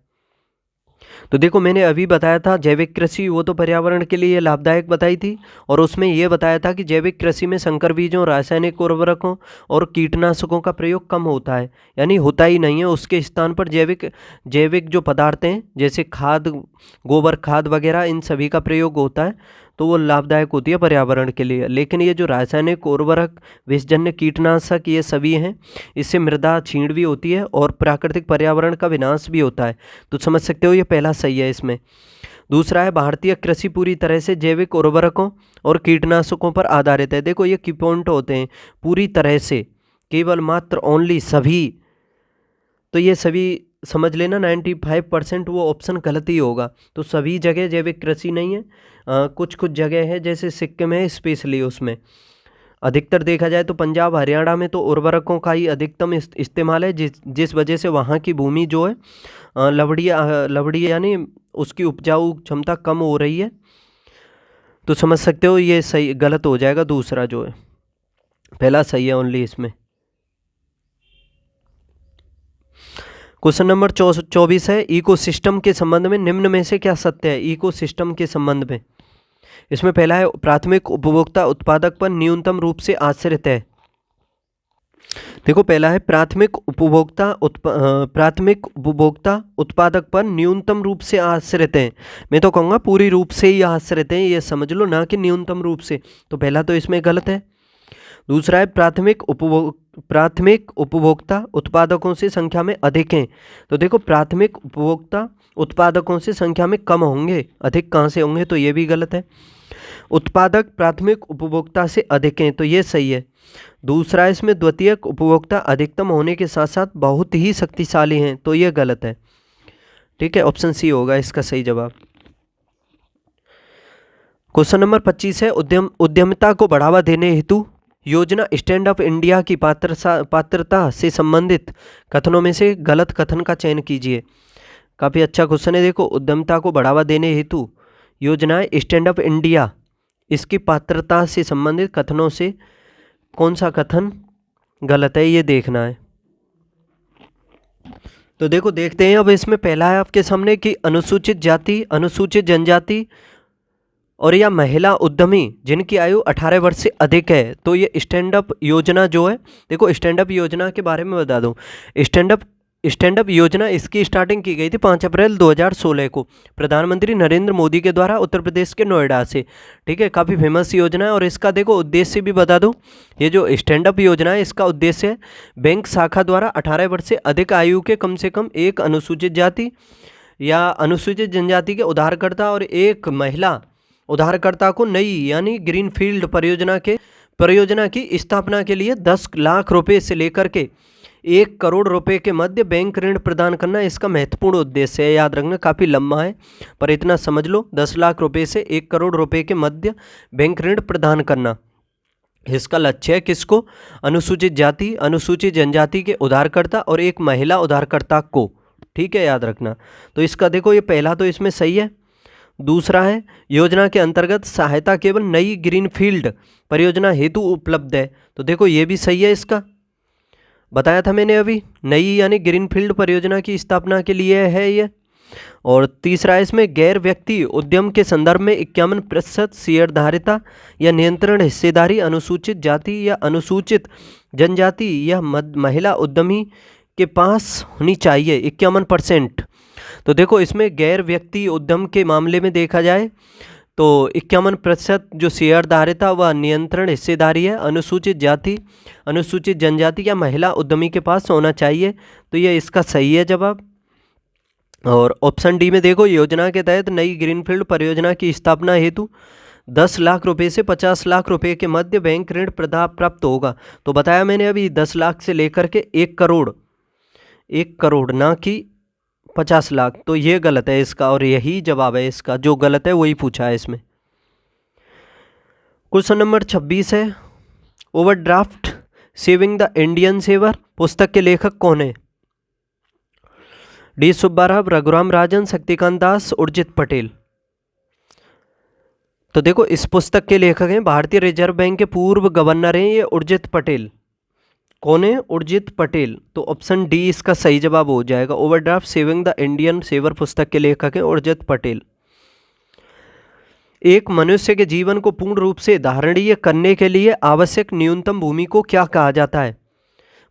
तो देखो मैंने अभी बताया था जैविक कृषि, वो तो पर्यावरण के लिए लाभदायक बताई थी, और उसमें ये बताया था कि जैविक कृषि में संकर बीजों, रासायनिक उर्वरकों और कीटनाशकों का प्रयोग कम होता है, यानी होता ही नहीं है। उसके स्थान पर जैविक जो पदार्थ हैं जैसे खाद, गोबर खाद वगैरह, इन सभी का प्रयोग होता है, तो वो लाभदायक होती है पर्यावरण के लिए। लेकिन ये जो रासायनिक उर्वरक, विषजन्य कीटनाशक, ये सभी हैं, इससे मृदा क्षीण भी होती है और प्राकृतिक पर्यावरण का विनाश भी होता है। तो समझ सकते हो ये पहला सही है इसमें। दूसरा है भारतीय कृषि पूरी तरह से जैविक उर्वरकों और कीटनाशकों पर आधारित है। देखो ये की पॉइंट होते हैं, पूरी तरह से, केवल, मात्र, ओनली, सभी। तो ये सभी समझ लेना 95% वो ऑप्शन गलत ही होगा। तो सभी जगह जैविक कृषि नहीं है, कुछ कुछ जगह है, जैसे सिक्किम है स्पेशली, उसमें अधिकतर देखा जाए तो पंजाब, हरियाणा में तो उर्वरकों का ही अधिकतम इस्तेमाल है, जिस वजह से वहाँ की भूमि जो है लवड़ीय यानी उसकी उपजाऊ क्षमता कम हो रही है। तो समझ सकते हो ये सही गलत हो जाएगा, दूसरा जो है, पहला सही है ओनली इसमें। क्वेश्चन नंबर 24 है, इकोसिस्टम के संबंध में निम्न में से क्या सत्य है। इकोसिस्टम के संबंध में इसमें पहला है, प्राथमिक उपभोक्ता उत्पादक पर न्यूनतम रूप से आश्रित है। देखो पहला है, प्राथमिक उपभोक्ता उत्पादक पर न्यूनतम रूप से आश्रित है। मैं तो कहूँगा पूरी रूप से ही आश्रित है, ये समझ लो, ना कि न्यूनतम रूप से। तो पहला तो इसमें गलत है। दूसरा है, प्राथमिक उपभोक्ता उत्पादकों से संख्या में अधिक हैं। तो देखो प्राथमिक उपभोक्ता उत्पादकों से संख्या में कम होंगे, अधिक कहाँ से होंगे, तो ये भी गलत है। उत्पादक प्राथमिक उपभोक्ता से अधिक हैं, तो ये सही है। दूसरा इसमें द्वितीयक उपभोक्ता अधिकतम होने के साथ साथ बहुत ही शक्तिशाली हैं, तो ये गलत है, ठीक है। ऑप्शन सी होगा इसका सही जवाब। क्वेश्चन नंबर 25 है, उद्यमिता को बढ़ावा देने हेतु योजना स्टैंड अप इंडिया की पात्रता से संबंधित कथनों में से गलत कथन का चयन कीजिए। काफ़ी अच्छा क्वेश्चन है। देखो, उद्यमिता को बढ़ावा देने हेतु योजना स्टैंड अप इंडिया, इसकी पात्रता से संबंधित कथनों से कौन सा कथन गलत है, ये देखना है। तो देखो देखते हैं अब इसमें पहला है आपके सामने कि अनुसूचित जाति, अनुसूचित जनजाति और या महिला उद्यमी जिनकी आयु 18 वर्ष से अधिक है, तो ये स्टैंड अप योजना जो है, देखो स्टैंड अप योजना के बारे में बता दूं। स्टैंड अप योजना इसकी स्टार्टिंग की गई थी 5 अप्रैल 2016 को प्रधानमंत्री नरेंद्र मोदी के द्वारा उत्तर प्रदेश के नोएडा से, ठीक है। काफ़ी फेमस योजना है और इसका देखो उद्देश्य भी बता दूं। ये जो स्टैंड अप योजना है इसका उद्देश्य है बैंक शाखा द्वारा 18 वर्ष से अधिक आयु के कम से कम एक अनुसूचित जाति या अनुसूचित जनजाति के उधारकर्ता और एक महिला उधारकर्ता को नई यानी ग्रीनफील्ड परियोजना की स्थापना के लिए 10 लाख रुपए से लेकर के 1 करोड़ रुपए के मध्य बैंक ऋण प्रदान करना इसका महत्वपूर्ण उद्देश्य है। याद रखना, काफ़ी लंबा है पर इतना समझ लो, 10 लाख रुपए से 1 करोड़ रुपए के मध्य बैंक ऋण प्रदान करना इसका लक्ष्य है। किसको? अनुसूचित जाति, अनुसूचित जनजाति के उधारकर्ता और एक महिला उधारकर्ता को, ठीक है, याद रखना। तो इसका देखो ये पहला तो इसमें सही है। दूसरा है योजना के अंतर्गत सहायता केवल नई ग्रीनफील्ड परियोजना हेतु उपलब्ध है। तो देखो ये भी सही है, इसका बताया था मैंने अभी, नई यानी ग्रीनफील्ड परियोजना की स्थापना के लिए है ये। और तीसरा है इसमें गैर व्यक्ति उद्यम के संदर्भ में 51% शेयरधारिता या नियंत्रण हिस्सेदारी अनुसूचित जाति या अनुसूचित जनजाति या महिला उद्यमी के पास होनी चाहिए, 51%। तो देखो इसमें गैर व्यक्ति उद्यम के मामले में देखा जाए तो 51% जो शेयरधारिता व नियंत्रण हिस्सेदारी है अनुसूचित जाति, अनुसूचित जनजाति या महिला उद्यमी के पास होना चाहिए। तो ये इसका सही है जवाब। और ऑप्शन डी में देखो योजना के तहत नई ग्रीनफील्ड परियोजना की स्थापना हेतु 10 लाख रुपए से 50 लाख रुपए के मध्य बैंक ऋण प्राप्त होगा। तो बताया मैंने अभी 10 लाख से लेकर के 1 करोड़, 1 करोड़ ना कि 50 लाख। तो ये गलत है इसका, और यही जवाब है इसका, जो गलत है वही पूछा है इसमें। क्वेश्चन नंबर 26 है overdraft saving the Indian saver पुस्तक के लेखक कौन है? डी सुब्बाराव, रघुराम राजन, शक्तिकांत दास, उर्जित पटेल। तो देखो इस पुस्तक के लेखक हैं भारतीय रिजर्व बैंक के पूर्व गवर्नर हैं ये उर्जित पटेल। कौन है? उर्जित पटेल। तो ऑप्शन डी इसका सही जवाब हो जाएगा। Overdraft saving the Indian saver पुस्तक के लेखक हैं उर्जित पटेल। एक मनुष्य के जीवन को पूर्ण रूप से धारणीय करने के लिए आवश्यक न्यूनतम भूमि को क्या कहा जाता है?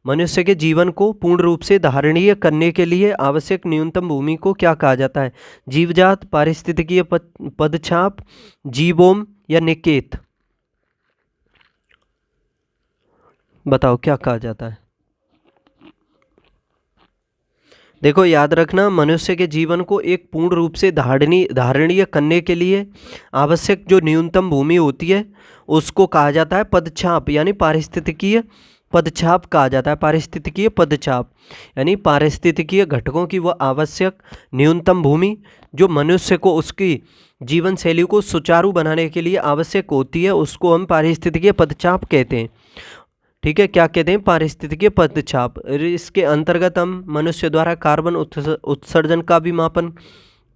मनुष्य के जीवन को पूर्ण रूप से धारणीय करने के लिए आवश्यक न्यूनतम भूमि को क्या कहा जाता है? जीवजात, पारिस्थितिकीय पदछाप, जीवोम या निकेत? बताओ क्या कहा जाता है? देखो याद रखना, मनुष्य के जीवन को एक पूर्ण रूप से धारणीय करने के लिए आवश्यक जो न्यूनतम भूमि होती है उसको कहा जाता है पदछाप, यानी पारिस्थितिकीय पदछाप कहा जाता है। पारिस्थितिकीय पदछाप यानी पारिस्थितिकीय घटकों की वह आवश्यक न्यूनतम भूमि जो मनुष्य को उसकी जीवन शैली को सुचारू बनाने के लिए आवश्यक होती है, उसको हम पारिस्थितिकीय पदछाप कहते हैं। ठीक है, क्या कहते हैं? पारिस्थितिकीय पदछाप। इसके अंतर्गत हम मनुष्य द्वारा कार्बन उत्सर्जन का भी मापन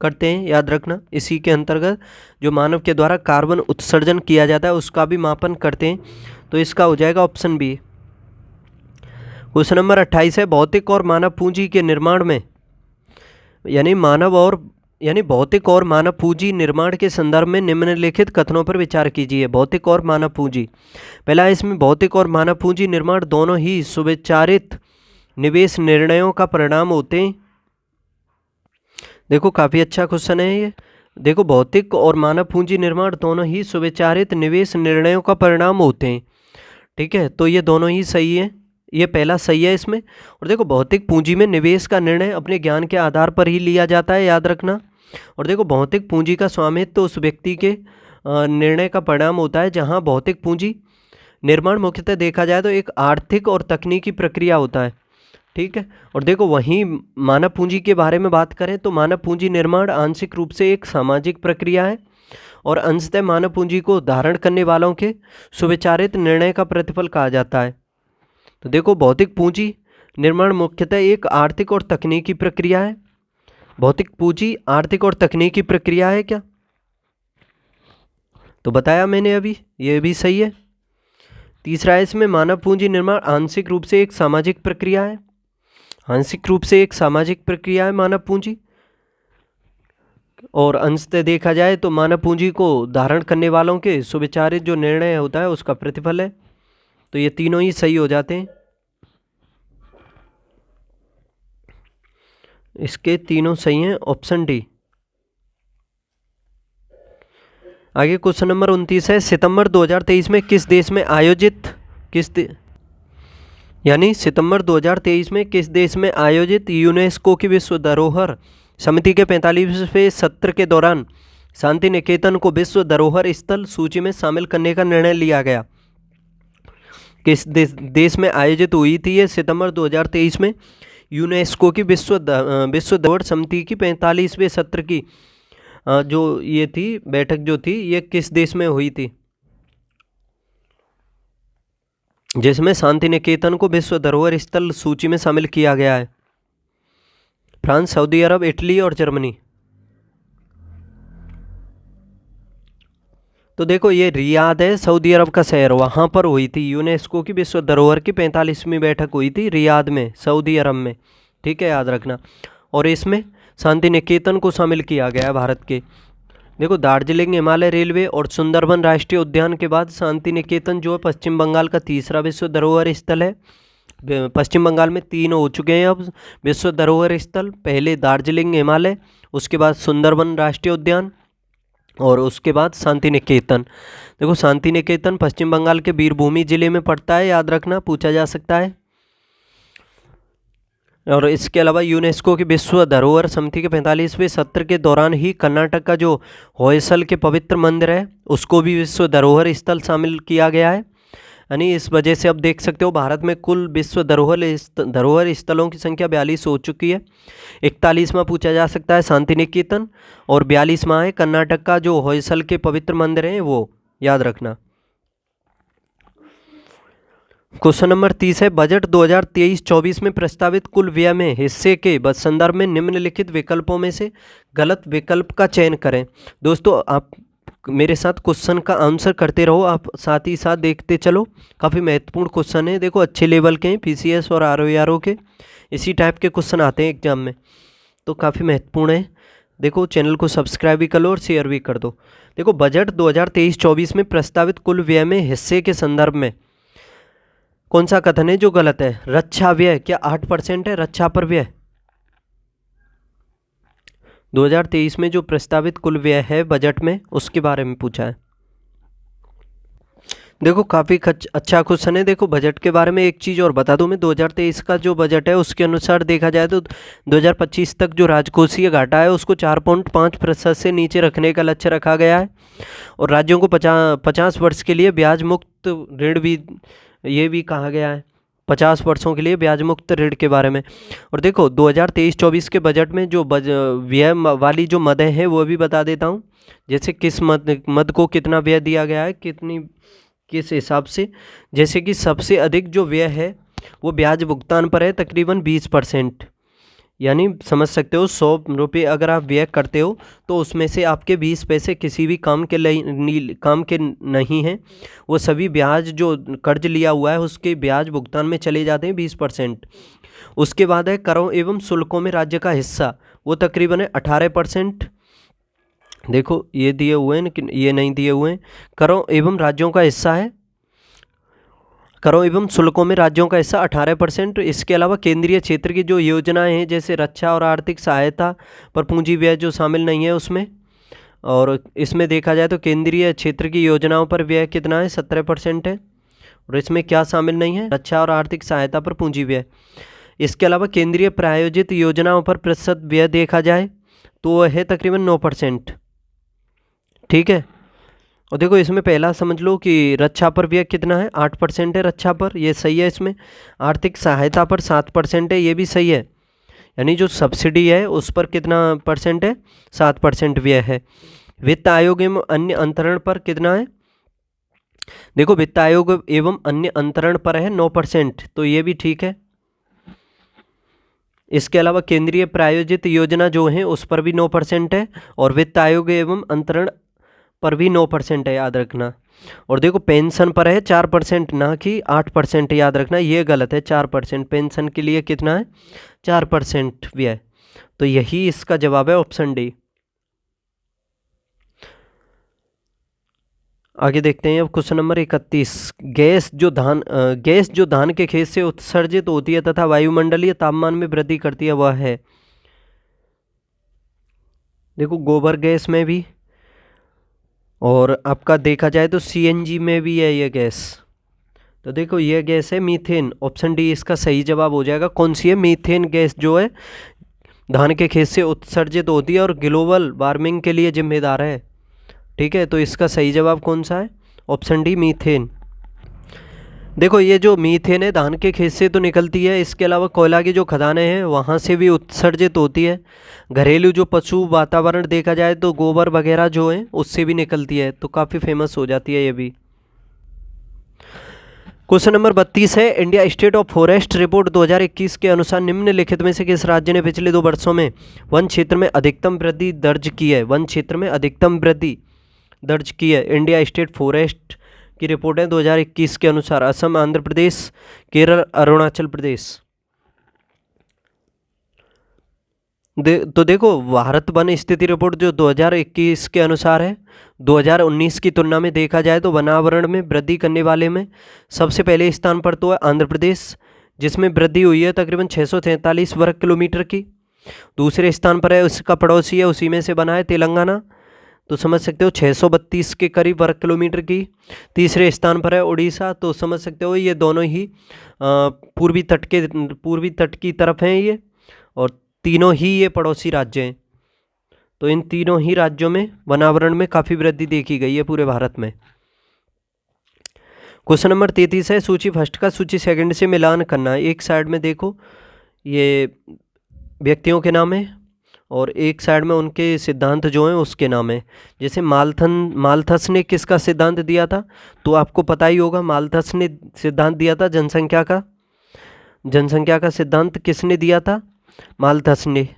करते हैं, याद रखना। इसी के अंतर्गत जो मानव के द्वारा कार्बन उत्सर्जन किया जाता है उसका भी मापन करते हैं। तो इसका हो जाएगा ऑप्शन बी। क्वेश्चन नंबर 28 है भौतिक और मानव पूंजी के निर्माण में भौतिक और मानव पूंजी निर्माण के संदर्भ में निम्नलिखित कथनों पर विचार कीजिए। भौतिक और मानव पूंजी, पहला है इसमें भौतिक और मानव पूंजी निर्माण दोनों ही सुविचारित निवेश निर्णयों का परिणाम होते हैं। देखो काफ़ी अच्छा क्वेश्चन है ये। देखो भौतिक और मानव पूंजी निर्माण दोनों ही सुविचारित निवेश निर्णयों का परिणाम होते हैं। ठीक है, तो ये दोनों ही सही है, ये पहला सही है इसमें। और देखो भौतिक पूंजी में निवेश का निर्णय अपने ज्ञान के आधार पर ही लिया जाता है, याद रखना। और देखो भौतिक पूंजी का स्वामित्व तो उस व्यक्ति के निर्णय का परिणाम होता है, जहां भौतिक पूंजी निर्माण मुख्यतः देखा जाए तो एक आर्थिक और तकनीकी प्रक्रिया होता है। ठीक है, और देखो वहीं मानव पूंजी के बारे में बात करें तो मानव पूंजी निर्माण आंशिक रूप से एक सामाजिक प्रक्रिया है और अंशतः मानव पूंजी को धारण करने वालों के सुविचारित निर्णय का प्रतिफल कहा जाता है। तो देखो भौतिक पूंजी निर्माण मुख्यतः एक आर्थिक और तकनीकी प्रक्रिया है। भौतिक पूंजी आर्थिक और तकनीकी प्रक्रिया है क्या? तो बताया मैंने अभी, ये भी सही है। तीसरा है इसमें मानव पूंजी निर्माण आंशिक रूप से एक सामाजिक प्रक्रिया है। आंशिक रूप से एक सामाजिक प्रक्रिया है मानव पूंजी, और अंशतः देखा जाए तो मानव पूंजी को धारण करने वालों के सुविचारित जो निर्णय होता है उसका प्रतिफल है। तो ये तीनों ही सही हो जाते हैं, इसके तीनों सही हैं, ऑप्शन डी। आगे क्वेश्चन नंबर 29 है सितंबर 2023 में किस देश में आयोजित सितंबर 2023 में किस देश में आयोजित यूनेस्को की विश्व धरोहर समिति के 45वें सत्र के दौरान शांति निकेतन को विश्व धरोहर स्थल सूची में शामिल करने का निर्णय लिया गया? किस देश में आयोजित हुई थी ये सितंबर 2023 में यूनेस्को की विश्व धरोहर समिति की 45वें सत्र की जो ये थी बैठक जो थी ये किस देश में हुई थी, जिसमें शांति निकेतन को विश्व धरोहर स्थल सूची में शामिल किया गया है? फ्रांस, सऊदी अरब, इटली और जर्मनी। तो देखो ये रियाद है, सऊदी अरब का शहर, वहाँ पर हुई थी यूनेस्को की विश्व धरोहर की 45वीं बैठक हुई थी रियाद में, सऊदी अरब में। ठीक है, याद रखना। और इसमें शांति निकेतन को शामिल किया गया है भारत के। देखो दार्जिलिंग हिमालय रेलवे और सुंदरबन राष्ट्रीय उद्यान के बाद शांति निकेतन जो है पश्चिम बंगाल का तीसरा विश्व धरोहर स्थल है। पश्चिम बंगाल में 3 हो चुके हैं अब विश्व धरोहर स्थल, पहले दार्जिलिंग हिमालय, उसके बाद सुंदरबन राष्ट्रीय उद्यान और उसके बाद शांति निकेतन। देखो शांति निकेतन पश्चिम बंगाल के बीरभूमि जिले में पड़ता है, याद रखना, पूछा जा सकता है। और इसके अलावा यूनेस्को की विश्व धरोहर समिति के 45वें सत्र के दौरान ही कर्नाटक का जो होयसल के पवित्र मंदिर है उसको भी विश्व धरोहर स्थल शामिल किया गया है। यानी इस वजह से अब देख सकते हो भारत में कुल विश्व धरोहर स्थलों की संख्या 42 हो चुकी है। 41वां पूछा जा सकता है शांति निकेतन, और 42वां है कर्नाटक का जो होयसल के पवित्र मंदिर है वो, याद रखना। क्वेश्चन नंबर 30 है, बजट 2023-24 में प्रस्तावित कुल व्यय में हिस्से के संदर्भ में निम्नलिखित विकल्पों में से गलत विकल्प का चयन करें। दोस्तों आप मेरे साथ क्वेश्चन का आंसर करते रहो, आप साथ ही साथ देखते चलो, काफ़ी महत्वपूर्ण क्वेश्चन है। देखो अच्छे लेवल के हैं, पीसीएस और आरओ के इसी टाइप के क्वेश्चन आते हैं एग्जाम में, तो काफ़ी महत्वपूर्ण है। देखो चैनल को सब्सक्राइब भी कर लो और शेयर भी कर दो। देखो बजट 2023-24 में प्रस्तावित कुल व्यय में हिस्से के संदर्भ में कौन सा कथन है जो गलत है? रक्षा व्यय क्या 8% है? रक्षा पर व्यय 2023 में जो प्रस्तावित कुल व्यय है बजट में उसके बारे में पूछा है। देखो काफ़ी अच्छा क्वेश्चन है। देखो बजट के बारे में एक चीज़ और बता दूं मैं, 2023 का जो बजट है उसके अनुसार देखा जाए तो 2025 तक जो राजकोषीय घाटा है उसको 4.5% से नीचे रखने का लक्ष्य रखा गया है, और राज्यों को 50 वर्ष के लिए ब्याज मुक्त ऋण भी, ये भी कहा गया है 50 वर्षों के लिए ब्याज मुक्त ऋण के बारे में। और देखो 2023-24 के बजट में जो व्यय वाली जो मदें हैं वो भी बता देता हूँ, जैसे किस मद को कितना व्यय दिया गया है, किस हिसाब से। जैसे कि सबसे अधिक जो व्यय है वो ब्याज भुगतान पर है, तकरीबन 20%। यानी समझ सकते हो 100 रुपये अगर आप व्यय करते हो तो उसमें से आपके 20 पैसे किसी भी काम के नहीं हैं, वो सभी ब्याज जो कर्ज लिया हुआ है उसके ब्याज भुगतान में चले जाते हैं 20%। उसके बाद है करों एवं शुल्कों में राज्य का हिस्सा, वो तकरीबन है 18%। देखो ये दिए हुए हैं लेकिन ये नहीं दिए हुए हैं। करों एवं राज्यों का हिस्सा है, करों एवं शुल्कों में राज्यों का हिस्सा 18%। इसके अलावा केंद्रीय क्षेत्र की जो योजनाएं हैं जैसे रक्षा और आर्थिक सहायता पर पूंजी व्यय जो शामिल नहीं है उसमें, और इसमें देखा जाए तो केंद्रीय क्षेत्र की योजनाओं पर व्यय कितना है 17% है, और इसमें क्या शामिल नहीं है, रक्षा और आर्थिक सहायता पर पूंजी व्यय। इसके अलावा केंद्रीय प्रायोजित योजनाओं पर प्रतिशत व्यय देखा जाए तो वह है तकरीबन 9%। ठीक है, और देखो इसमें पहला समझ लो कि रक्षा पर व्यय कितना है 8% है रक्षा पर, ये सही है। इसमें आर्थिक सहायता पर 7% है, ये भी सही है। यानी जो सब्सिडी है उस पर कितना परसेंट है 7% व्यय है। वित्त आयोग एवं अन्य अंतरण पर कितना है, देखो वित्त आयोग एवं अन्य अंतरण पर है 9%, तो ये भी ठीक है। इसके अलावा केंद्रीय प्रायोजित योजना जो है उस पर भी 9% है, और वित्त आयोग एवं अंतरण पर भी 9% है, याद रखना। और देखो पेंशन पर है 4%, ना कि 8%, याद रखना, ये गलत है। 4% पेंशन के लिए कितना है 4% व्यय, तो यही इसका जवाब है ऑप्शन डी। आगे देखते हैं अब क्वेश्चन नंबर 31, गैस जो धान के खेत से उत्सर्जित होती है तथा वायुमंडलीय तापमान में वृद्धि करती है वह है, देखो गोबर गैस में भी, और आपका देखा जाए तो सीएनजी में भी है ये गैस। तो देखो ये गैस है मीथेन, ऑप्शन डी इसका सही जवाब हो जाएगा। कौन सी है, मीथेन गैस जो है धान के खेत से उत्सर्जित होती है और ग्लोबल वार्मिंग के लिए जिम्मेदार है। ठीक है, तो इसका सही जवाब कौन सा है, ऑप्शन डी मीथेन। देखो ये जो मीथेन है धान के खेत से तो निकलती है, इसके अलावा कोयला की जो खदानें हैं वहाँ से भी उत्सर्जित होती है। घरेलू जो पशु वातावरण देखा जाए तो गोबर वगैरह जो है उससे भी निकलती है, तो काफ़ी फेमस हो जाती है ये भी। क्वेश्चन नंबर 32 है, India state of forest report 2021 के अनुसार निम्नलिखित में से किस राज्य ने पिछले 2 वर्षों में वन क्षेत्र में अधिकतम वृद्धि दर्ज की है? वन क्षेत्र में अधिकतम वृद्धि दर्ज की है। इंडिया स्टेट फॉरेस्ट की रिपोर्ट है 2021 के अनुसार। असम, आंध्र प्रदेश, केरल, अरुणाचल प्रदेश। तो देखो, भारत वन स्थिति रिपोर्ट जो 2021 के अनुसार है, 2019 की तुलना में देखा जाए तो वनावरण में वृद्धि करने वाले में सबसे पहले स्थान पर तो है आंध्र प्रदेश, जिसमें वृद्धि हुई है तकरीबन 643 वर्ग किलोमीटर की। दूसरे स्थान पर है उसका पड़ोसी है, उसी में से बना है तेलंगाना, तो समझ सकते हो 632 के करीब वर्ग किलोमीटर की। तीसरे स्थान पर है उड़ीसा, तो समझ सकते हो ये दोनों ही पूर्वी तट की तरफ हैं ये, और तीनों ही ये पड़ोसी राज्य हैं। तो इन तीनों ही राज्यों में वनावरण में काफ़ी वृद्धि देखी गई है पूरे भारत में। क्वेश्चन नंबर 33 है, सूची फर्स्ट का सूची सेकंड से मिलान करना। एक साइड में देखो ये व्यक्तियों के नाम है और एक साइड में उनके सिद्धांत जो हैं उसके नाम है। जैसे माल्थस ने किसका सिद्धांत दिया था? तो आपको पता ही होगा, माल्थस ने सिद्धांत दिया था जनसंख्या का सिद्धांत किसने दिया था? माल्थस ने।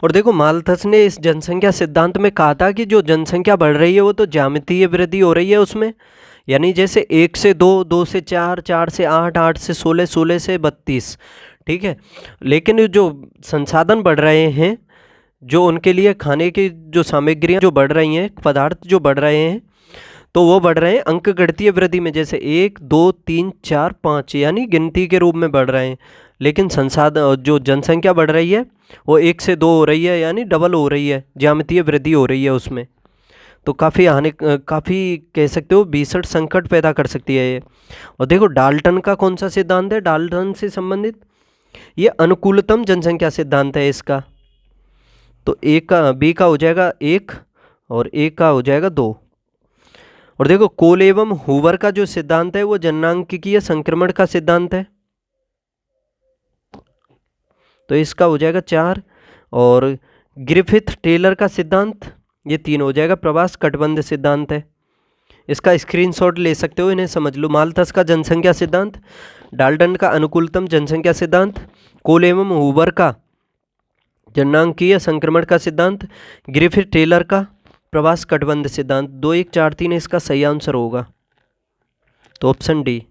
और देखो, माल्थस ने इस जनसंख्या सिद्धांत में कहा था कि जो जनसंख्या बढ़ रही है वो तो ज्यामितीय वृद्धि हो रही है उसमें, यानी जैसे 1 से 2, 2 से 4, 4 से 8, 8 से 16, 16 से 32, ठीक है। लेकिन जो संसाधन बढ़ रहे हैं, जो उनके लिए खाने की जो सामग्रियाँ जो बढ़ रही हैं, पदार्थ जो बढ़ रहे हैं, तो वो बढ़ रहे हैं अंकगणितीय वृद्धि में, जैसे 1, 2, 3, 4, 5 यानी गिनती के रूप में बढ़ रहे हैं। लेकिन संसाधन जो जनसंख्या बढ़ रही है वो 1 से 2 हो रही है, यानी डबल हो रही है, ज्यामितीय वृद्धि हो रही है उसमें। तो काफ़ी कह सकते हो भीषण संकट पैदा कर सकती है ये। और देखो, डाल्टन का कौन सा सिद्धांत है डाल्टन से संबंधित? ये अनुकूलतम जनसंख्या सिद्धांत है इसका। तो बी का हो जाएगा 1 और ए का हो जाएगा 2। और देखो, कोल एवं हूवर का जो सिद्धांत है वो जननांकिकीय संक्रमण का सिद्धांत है, तो इसका हो जाएगा 4। और ग्रिफिथ टेलर का सिद्धांत, ये 3 हो जाएगा। प्रवास कटबंध सिद्धांत है, इसका स्क्रीनशॉट ले सकते हो, इन्हें समझ लो। माल्थस का जनसंख्या सिद्धांत, डाल्टन का अनुकूलतम जनसंख्या सिद्धांत, कोल एवं हूवर का जननांकीय संक्रमण का सिद्धांत, ग्रिफिथ टेलर का प्रवास कटबंध सिद्धांत। 2, 1, 4, 3 इसका सही आंसर होगा, तो ऑप्शन डी।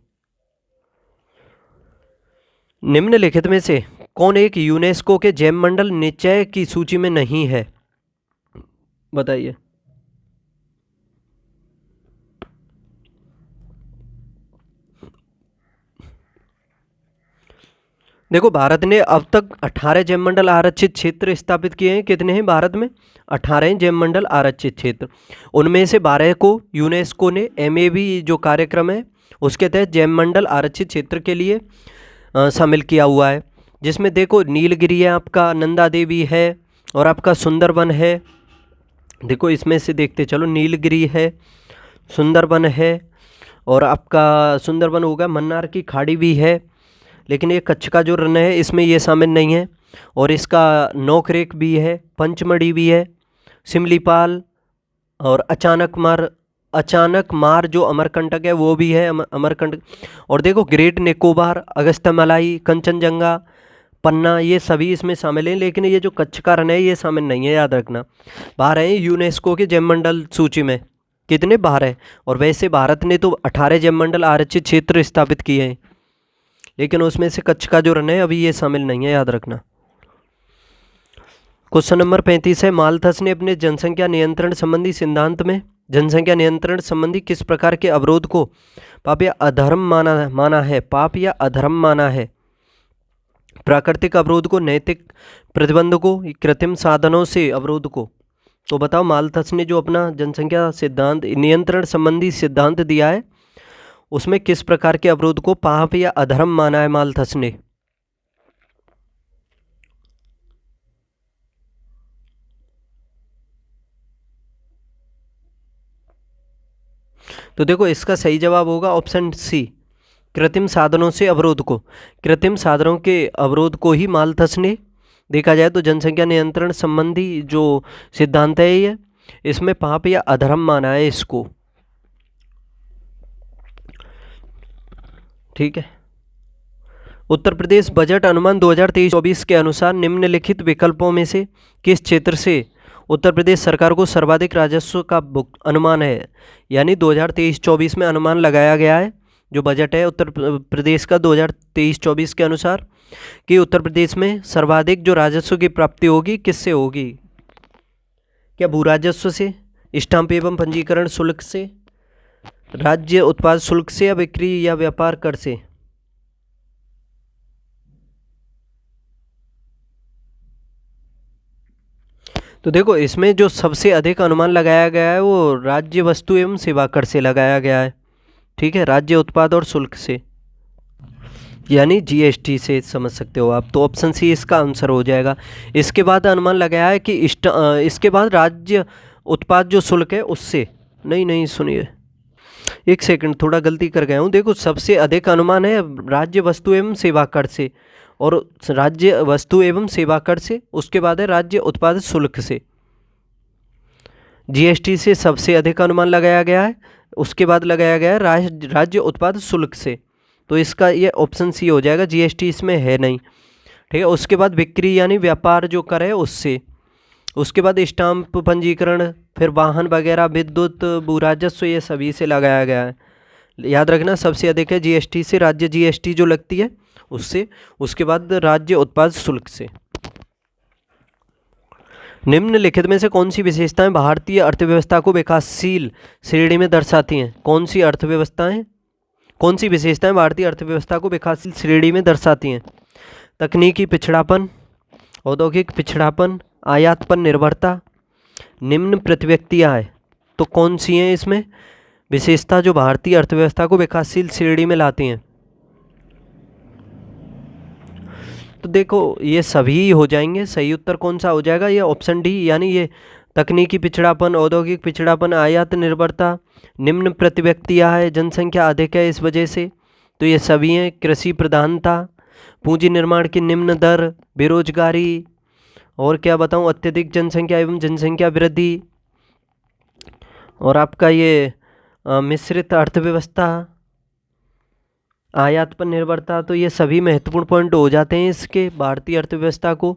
निम्नलिखित में से कौन एक यूनेस्को के जैव मंडल निश्चय की सूची में नहीं है? बताइए। देखो, भारत ने अब तक 18 जैव मंडल आरक्षित क्षेत्र स्थापित किए हैं। कितने हैं भारत में? 18 जैव मंडल आरक्षित क्षेत्र। उनमें से 12 को यूनेस्को ने MAB जो कार्यक्रम है उसके तहत जैव मंडल आरक्षित क्षेत्र के लिए शामिल किया हुआ है, जिसमें देखो नीलगिरी है, आपका नंदा देवी है, और आपका सुंदरबन है। देखो इसमें से देखते चलो, नीलगिरी है, सुंदरबन है, और आपका सुंदरबन होगा, मन्नार की खाड़ी भी है, लेकिन ये कच्छ का जो रन है इसमें ये शामिल नहीं है। और इसका नोकरेक भी है, पंचमढ़ी भी है, सिमलीपाल, और अचानक मार जो अमरकंटक है वो भी है, अमरकंटक। और देखो, ग्रेट निकोबार, अगस्त्यमालाई, कंचनजंगा, पन्ना, ये सभी इसमें शामिल हैं, लेकिन ये जो कच्छ का रन है ये शामिल नहीं है, याद रखना। बाहर है यूनेस्को के जैव मंडल सूची में, कितने? 12। और वैसे भारत ने तो 18 जैव मंडल आरक्षित क्षेत्र स्थापित किए हैं, लेकिन उसमें से कच्छ का जो रन है अभी ये शामिल नहीं है, याद रखना। क्वेश्चन नंबर 35 है, माल्थस ने अपने जनसंख्या नियंत्रण संबंधी सिद्धांत में जनसंख्या नियंत्रण संबंधी किस प्रकार के अवरोध को पाप या अधर्म माना है? प्राकृतिक अवरोध को, नैतिक प्रतिबंध को, कृत्रिम साधनों से अवरोध को। तो बताओ, माल्थस ने जो अपना जनसंख्या सिद्धांत नियंत्रण संबंधी सिद्धांत दिया है उसमें किस प्रकार के अवरोध को पाप या अधर्म माना है माल्थस ने? तो देखो, इसका सही जवाब होगा ऑप्शन सी, कृत्रिम साधनों से अवरोध को। कृत्रिम साधनों के अवरोध को ही माल्थस ने, देखा जाए तो जनसंख्या नियंत्रण संबंधी जो सिद्धांत है ये, इसमें पाप या अधर्म माना है इसको। ठीक है। उत्तर प्रदेश बजट अनुमान 2023-24 के अनुसार निम्नलिखित विकल्पों में से किस क्षेत्र से उत्तर प्रदेश सरकार को सर्वाधिक राजस्व का अनुमान है? यानी 2023-24 में अनुमान लगाया गया है, जो बजट है उत्तर प्रदेश का 2023-24 के अनुसार, कि उत्तर प्रदेश में सर्वाधिक जो राजस्व की प्राप्ति होगी किससे होगी? क्या भू राजस्व से, स्टाम्प एवं पंजीकरण शुल्क से, राज्य उत्पाद शुल्क से, या बिक्री या व्यापार कर से? तो देखो, इसमें जो सबसे अधिक अनुमान लगाया गया है वो राज्य वस्तु एवं सेवा कर से लगाया गया है। ठीक है, राज्य उत्पाद और शुल्क से, यानी जीएसटी से समझ सकते हो आप। तो ऑप्शन सी इसका आंसर हो जाएगा। इसके बाद अनुमान लगाया है कि इसके बाद राज्य उत्पाद जो शुल्क है उससे, नहीं सुनिए, एक सेकंड, थोड़ा गलती कर गया हूँ। देखो, सबसे अधिक अनुमान है राज्य वस्तु एवं सेवा कर से, और राज्य वस्तु एवं सेवा कर से, उसके बाद है राज्य उत्पाद शुल्क से। जीएसटी से सबसे अधिक अनुमान लगाया गया है, उसके बाद लगाया गया है राज्य उत्पाद शुल्क से। तो इसका ये ऑप्शन सी हो जाएगा, जीएसटी इसमें है नहीं। ठीक है, उसके बाद बिक्री यानी व्यापार जो कर है उससे, उसके बाद स्टाम्प पंजीकरण, फिर वाहन वगैरह, विद्युत, भू राजस्व, ये सभी से लगाया गया है। याद रखना, सबसे अधिक है जीएसटी से, राज्य जीएसटी जो लगती है उससे, उसके बाद राज्य उत्पाद शुल्क से। निम्नलिखित में से कौन सी विशेषताएं भारतीय अर्थव्यवस्था को विकासशील श्रेणी में दर्शाती हैं? कौन सी विशेषताएं भारतीय अर्थव्यवस्था को विकासशील श्रेणी में दर्शाती हैं? तकनीकी पिछड़ापन, औद्योगिक पिछड़ापन, आयात पर निर्भरता, निम्न प्रतिव्यक्तियां हैं। तो कौन सी हैं इसमें विशेषता जो भारतीय अर्थव्यवस्था को विकासशील श्रेणी में लाती हैं? तो देखो, ये सभी हो जाएंगे। सही उत्तर कौन सा हो जाएगा? ये ऑप्शन डी, यानी ये तकनीकी पिछड़ापन, औद्योगिक पिछड़ापन, आयात निर्भरता, निम्न प्रतिव्यक्तियां है, जनसंख्या अधिक है इस वजह से, तो ये सभी हैं। कृषि प्रधानता, पूंजी निर्माण की निम्न दर, बेरोजगारी, और क्या बताऊं, अत्यधिक जनसंख्या एवं जनसंख्या वृद्धि, और आपका ये मिश्रित अर्थव्यवस्था, आयात पर निर्भरता। तो ये सभी महत्वपूर्ण पॉइंट हो जाते हैं इसके भारतीय अर्थव्यवस्था को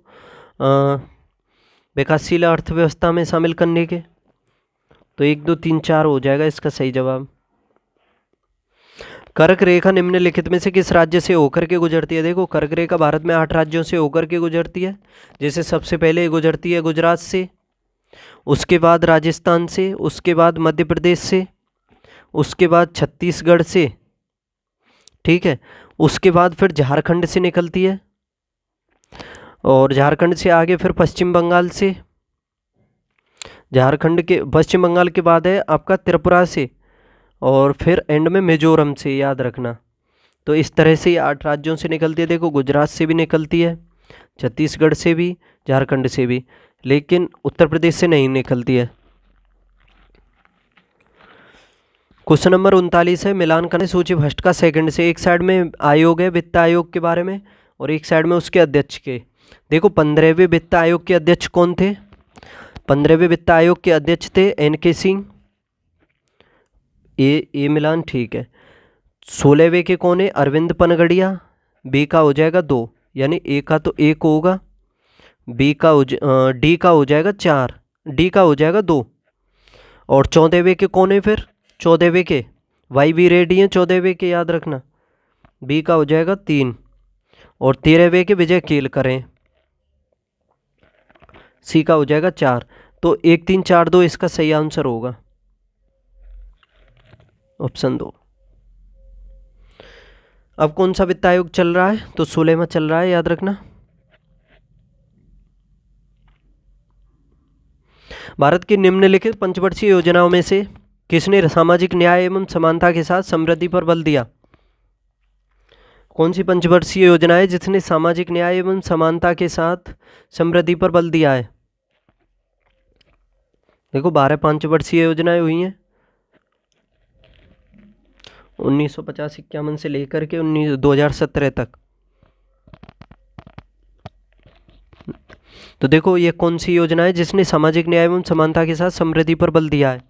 विकासशील अर्थव्यवस्था में शामिल करने के। तो 1 2 3 4 हो जाएगा इसका सही जवाब। कर्क रेखा निम्नलिखित में से किस राज्य से होकर के गुजरती है? देखो, कर्क रेखा भारत में 8 राज्यों से होकर के गुजरती है। जैसे सबसे पहले गुजरती है गुजरात से, उसके बाद राजस्थान से, उसके बाद मध्य प्रदेश से, उसके बाद छत्तीसगढ़ से, ठीक है, उसके बाद फिर झारखंड से निकलती है, और झारखंड से आगे फिर पश्चिम बंगाल से, झारखंड के पश्चिम बंगाल के बाद है आपका त्रिपुरा से, और फिर एंड में मिजोरम से, याद रखना। तो इस तरह से 8 राज्यों से निकलती है। देखो, गुजरात से भी निकलती है, छत्तीसगढ़ से भी, झारखंड से भी, लेकिन उत्तर प्रदेश से नहीं निकलती है। क्वेश्चन नंबर 39 है, मिलान करने सूची भ्रष्ट का सेकंड से। एक साइड में आयोग है वित्त आयोग के बारे में, और एक साइड में उसके अध्यक्ष के। देखो, 15वें वित्त आयोग के अध्यक्ष कौन थे? 15वें वित्त आयोग के अध्यक्ष थे NK सिंह। ए मिलान, ठीक है। 16वें के कौन है? अरविंद पनगड़िया। बी का हो जाएगा 2, यानी ए का तो 1 होगा, डी का हो जाएगा 4, डी का हो जाएगा 2। और 14वें के कौन है फिर? 14वें के YV रेड्डी हैं 14वें के, याद रखना। बी का हो जाएगा 3, और 13वें के विजय केलकर हैं, सी का हो जाएगा 4। तो 1 3 4 2 इसका सही आंसर होगा, ऑप्शन 2। अब कौन सा वित्त आयोग चल रहा है? तो 16वां चल रहा है, याद रखना। भारत की निम्नलिखित पंचवर्षीय योजनाओं में से किसने सामाजिक न्याय एवं समानता के साथ समृद्धि पर बल दिया? कौन सी पंचवर्षीय योजना है जिसने सामाजिक न्याय एवं समानता के साथ समृद्धि पर बल दिया है? देखो, 12 पंचवर्षीय योजनाएं हुई हैं 1950-51 से लेकर के 2017 तक। तो देखो, ये कौन सी योजना है जिसने सामाजिक न्याय एवं समानता के साथ समृद्धि पर बल दिया है?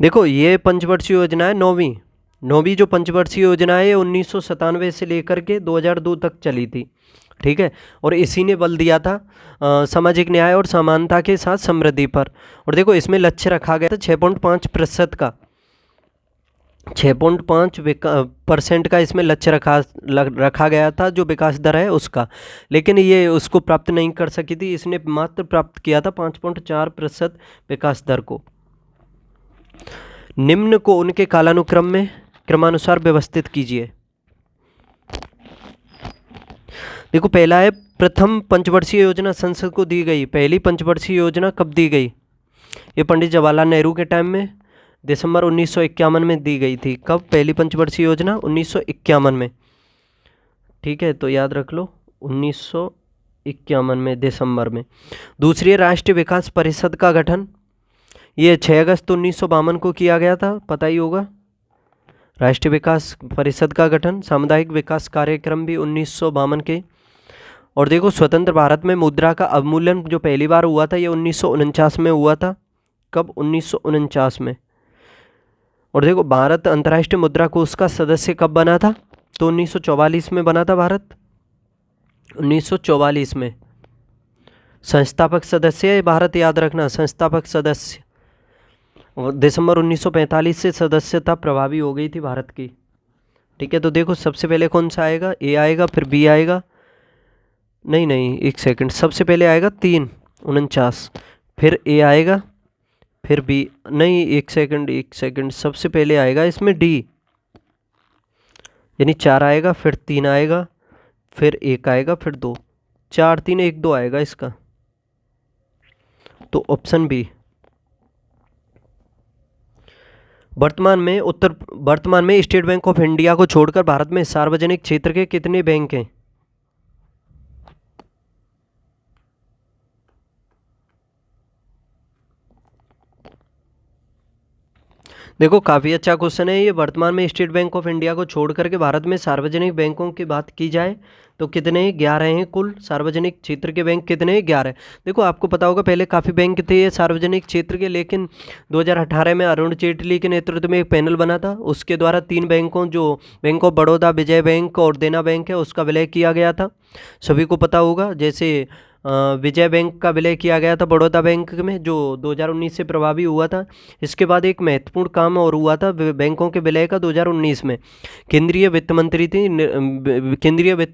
देखो, ये पंचवर्षीय योजना है 9वीं नौवीं जो पंचवर्षीय योजना है 1997 से लेकर के 2002 तक चली थी, ठीक है। और इसी ने बल दिया था सामाजिक न्याय और समानता के साथ समृद्धि पर। और देखो इसमें लक्ष्य रखा गया था 6.5% का, 6.5% का इसमें लक्ष्य रखा गया था जो विकास दर है उसका, लेकिन ये उसको प्राप्त नहीं कर सकी थी। इसने मात्र प्राप्त किया था 5.4% विकास दर को। निम्न को उनके कालानुक्रम में क्रमानुसार व्यवस्थित कीजिए। देखो पहला है प्रथम पंचवर्षीय योजना संसद को दी गई। पहली पंचवर्षीय योजना कब दी गई? ये पंडित जवाहरलाल नेहरू के टाइम में दिसंबर 1951 में दी गई थी। कब पहली पंचवर्षीय योजना? 1951 में, ठीक है, तो याद रख लो 1951 में दिसंबर में। दूसरी राष्ट्रीय विकास परिषद का गठन, ये 6 अगस्त 1952 को किया गया था, पता ही होगा। राष्ट्रीय विकास परिषद का गठन, सामुदायिक विकास कार्यक्रम भी 1952 के। और देखो स्वतंत्र भारत में मुद्रा का अवमूल्यन जो पहली बार हुआ था ये 1949 में हुआ था। कब? 1949 में। और देखो भारत अंतर्राष्ट्रीय मुद्रा कोष का सदस्य कब बना था? तो 1944 में बना था भारत, 1944 में। संस्थापक सदस्य है भारत, याद रखना, संस्थापक सदस्य। दिसंबर 1945 से सदस्यता प्रभावी हो गई थी भारत की, ठीक है। तो देखो सबसे पहले कौन सा आएगा? ए आएगा, फिर बी आएगा, नहीं एक सेकंड, सबसे पहले आएगा 349, फिर ए आएगा, फिर बी, नहीं एक सेकंड, सबसे पहले आएगा इसमें डी, यानी 4 आएगा, फिर 3 आएगा, फिर 1 आएगा, फिर 2, 4 3 1 2 आएगा इसका, तो ऑप्शन बी। वर्तमान में स्टेट बैंक ऑफ इंडिया को छोड़कर भारत में सार्वजनिक क्षेत्र के कितने बैंक हैं? देखो काफ़ी अच्छा क्वेश्चन है ये। वर्तमान में स्टेट बैंक ऑफ इंडिया को छोड़ करके भारत में सार्वजनिक बैंकों की बात की जाए तो कितने? 11 हैं कुल। सार्वजनिक क्षेत्र के बैंक कितने? 11। देखो आपको पता होगा पहले काफ़ी बैंक थे ये सार्वजनिक क्षेत्र के, लेकिन 2018 में अरुण जेटली के नेतृत्व में एक पैनल बना था, उसके द्वारा 3 बैंकों जो bank of Baroda, Vijay bank और देना बैंक है उसका विलय किया गया था। सभी को पता होगा, जैसे विजय बैंक का विलय किया गया था बड़ौदा बैंक में जो 2019 से प्रभावी हुआ था। इसके बाद एक महत्वपूर्ण काम और हुआ था बैंकों के विलय का 2019 में। केंद्रीय वित्त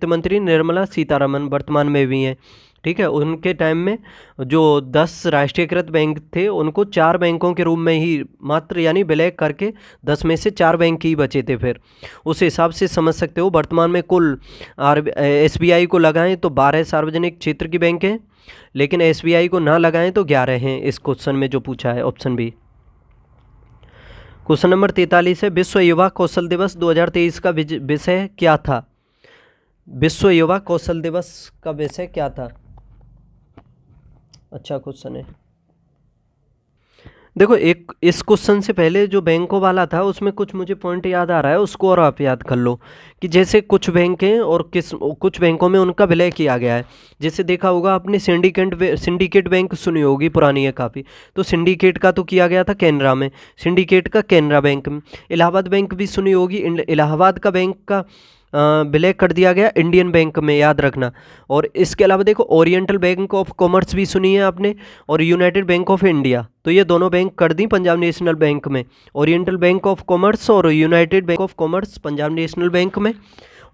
मंत्री निर्मला सीतारमन वर्तमान में भी हैं, ठीक है। उनके टाइम में जो 10 राष्ट्रीयकृत बैंक थे उनको 4 बैंकों के रूप में ही मात्र यानी विलय करके 10 में से 4 बैंक ही बचे थे। फिर उस हिसाब से समझ सकते हो वर्तमान में कुल SBI को लगाएं तो 12 सार्वजनिक क्षेत्र की बैंक हैं, लेकिन SBI को ना लगाएं तो 11 हैं इस क्वेश्चन में जो पूछा है, ऑप्शन बी। क्वेश्चन नंबर 43 है विश्व युवा कौशल दिवस 2023 का विषय क्या था? विश्व युवा कौशल दिवस का विषय क्या था? अच्छा क्वेश्चन है। देखो एक इस क्वेश्चन से पहले जो बैंकों वाला था उसमें कुछ मुझे पॉइंट याद आ रहा है, उसको और आप याद कर लो कि जैसे कुछ बैंक हैं और कुछ बैंकों में उनका विलय किया गया है। जैसे देखा होगा आपने सिंडिकेट बैंक सुनी होगी, पुरानी है काफ़ी, तो सिंडिकेट का तो किया गया था कैनरा में, सिंडिकेट का कैनरा बैंक में। इलाहाबाद बैंक भी सुनी होगी, इलाहाबाद का बैंक का विलय कर दिया गया इंडियन बैंक में, याद रखना। और इसके अलावा देखो ओरिएंटल बैंक ऑफ कॉमर्स भी सुनी है आपने, और यूनाइटेड बैंक ऑफ इंडिया, तो ये दोनों बैंक कर दी पंजाब नेशनल बैंक में। ओरिएंटल बैंक ऑफ कॉमर्स और United bank of commerce Punjab national bank में,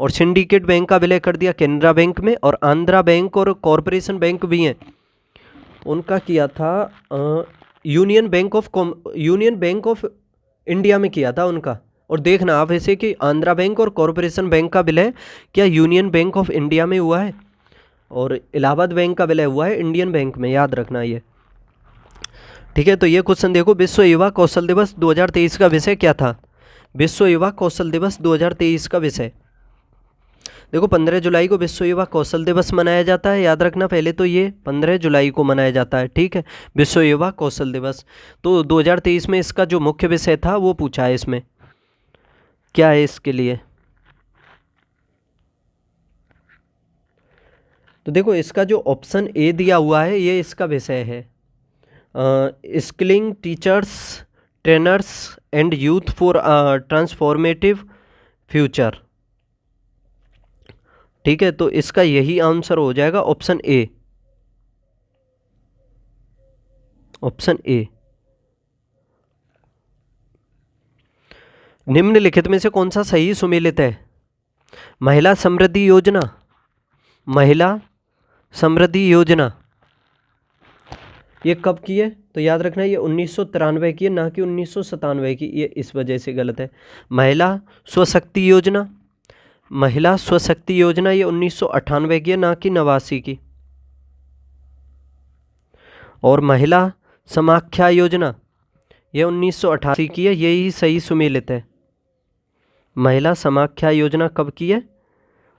और सिंडिकेट बैंक का विलय कर दिया कैनरा बैंक में। और आंध्रा बैंक और कॉरपोरेशन बैंक भी हैं, उनका किया था यूनियन बैंक ऑफ इंडिया में किया था उनका। और देखना आप ऐसे कि आंध्रा बैंक और कॉरपोरेशन बैंक का विलय क्या यूनियन बैंक ऑफ इंडिया में हुआ है, और इलाहाबाद बैंक का विलय हुआ है इंडियन बैंक में, याद रखना ये, ठीक है। तो ये क्वेश्चन देखो विश्व युवा कौशल दिवस 2023 का विषय क्या था? विश्व युवा कौशल दिवस 2023 का विषय देखो 15 जुलाई को विश्व युवा कौशल दिवस मनाया जाता है, याद रखना। पहले तो ये 15 जुलाई को मनाया जाता है, ठीक है, विश्व युवा कौशल दिवस। तो 2023 में इसका जो मुख्य विषय था वो पूछा है इसमें, क्या है इसके लिए? तो देखो इसका जो ऑप्शन ए दिया हुआ है ये इसका विषय है, skilling teachers, trainers and youth for transformative future. ठीक है, तो इसका यही आंसर हो जाएगा ऑप्शन ए, ऑप्शन ए। निम्नलिखित में से कौन सा सही सुमेलित है? महिला समृद्धि योजना, महिला समृद्धि योजना ये कब की है? तो याद रखना ये 1993 की है, ना कि 1997 की। ये इस वजह से गलत है। महिला स्वशक्ति योजना, महिला स्वशक्ति योजना ये 1998 की है, ना कि 89 की। और महिला समाख्या योजना ये 1988 की है, यही सही सुमेलित है। महिला समाख्या योजना कब की है?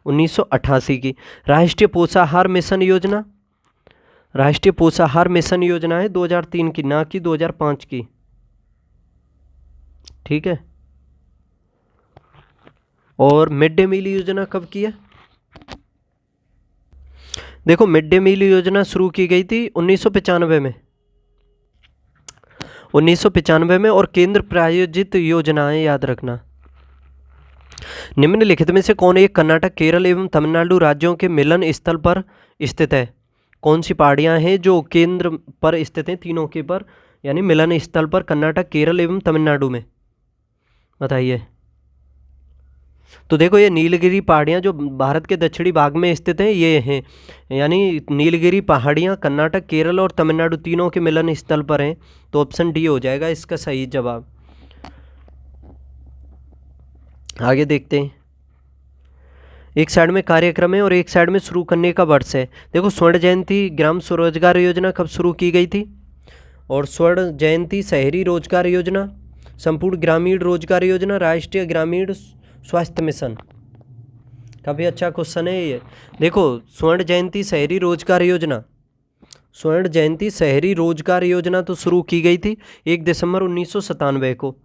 1988 की। राष्ट्रीय पोषाहार मिशन योजना, राष्ट्रीय पोषाहार मिशन योजना है 2003 की, ना कि 2005 की। ठीक है। और मिड डे मील योजना कब की है? देखो, मिड डे मील योजना शुरू की गई थी 1995 में, 1995 में, और केंद्र प्रायोजित योजनाएं याद रखना। निम्नलिखित में से कौन एक कर्नाटक, केरल एवं तमिलनाडु राज्यों के मिलन स्थल पर स्थित है? कौन सी पहाड़ियां हैं जो केंद्र पर स्थित हैं, तीनों के पर, यानी मिलन स्थल पर कर्नाटक, केरल एवं तमिलनाडु में? बताइए। तो देखो, ये नीलगिरी पहाड़ियाँ जो भारत के दक्षिणी भाग में स्थित हैं ये हैं, यानी नीलगिरी पहाड़ियाँ कर्नाटक, केरल और तमिलनाडु तीनों के मिलन स्थल पर हैं। तो ऑप्शन डी हो जाएगा इसका सही जवाब। आगे देखते हैं। एक साइड में कार्यक्रम है और एक साइड में शुरू करने का वर्ष है। देखो, स्वर्ण जयंती ग्राम स्वरोजगार योजना कब शुरू की गई थी? और स्वर्ण जयंती शहरी रोजगार योजना, संपूर्ण ग्रामीण रोजगार योजना, राष्ट्रीय ग्रामीण स्वास्थ्य मिशन। काफ़ी अच्छा क्वेश्चन है ये। देखो, स्वर्ण जयंती शहरी रोजगार योजना, स्वर्ण जयंती शहरी रोजगार योजना तो शुरू की गई थी 1 दिसंबर 1997 को।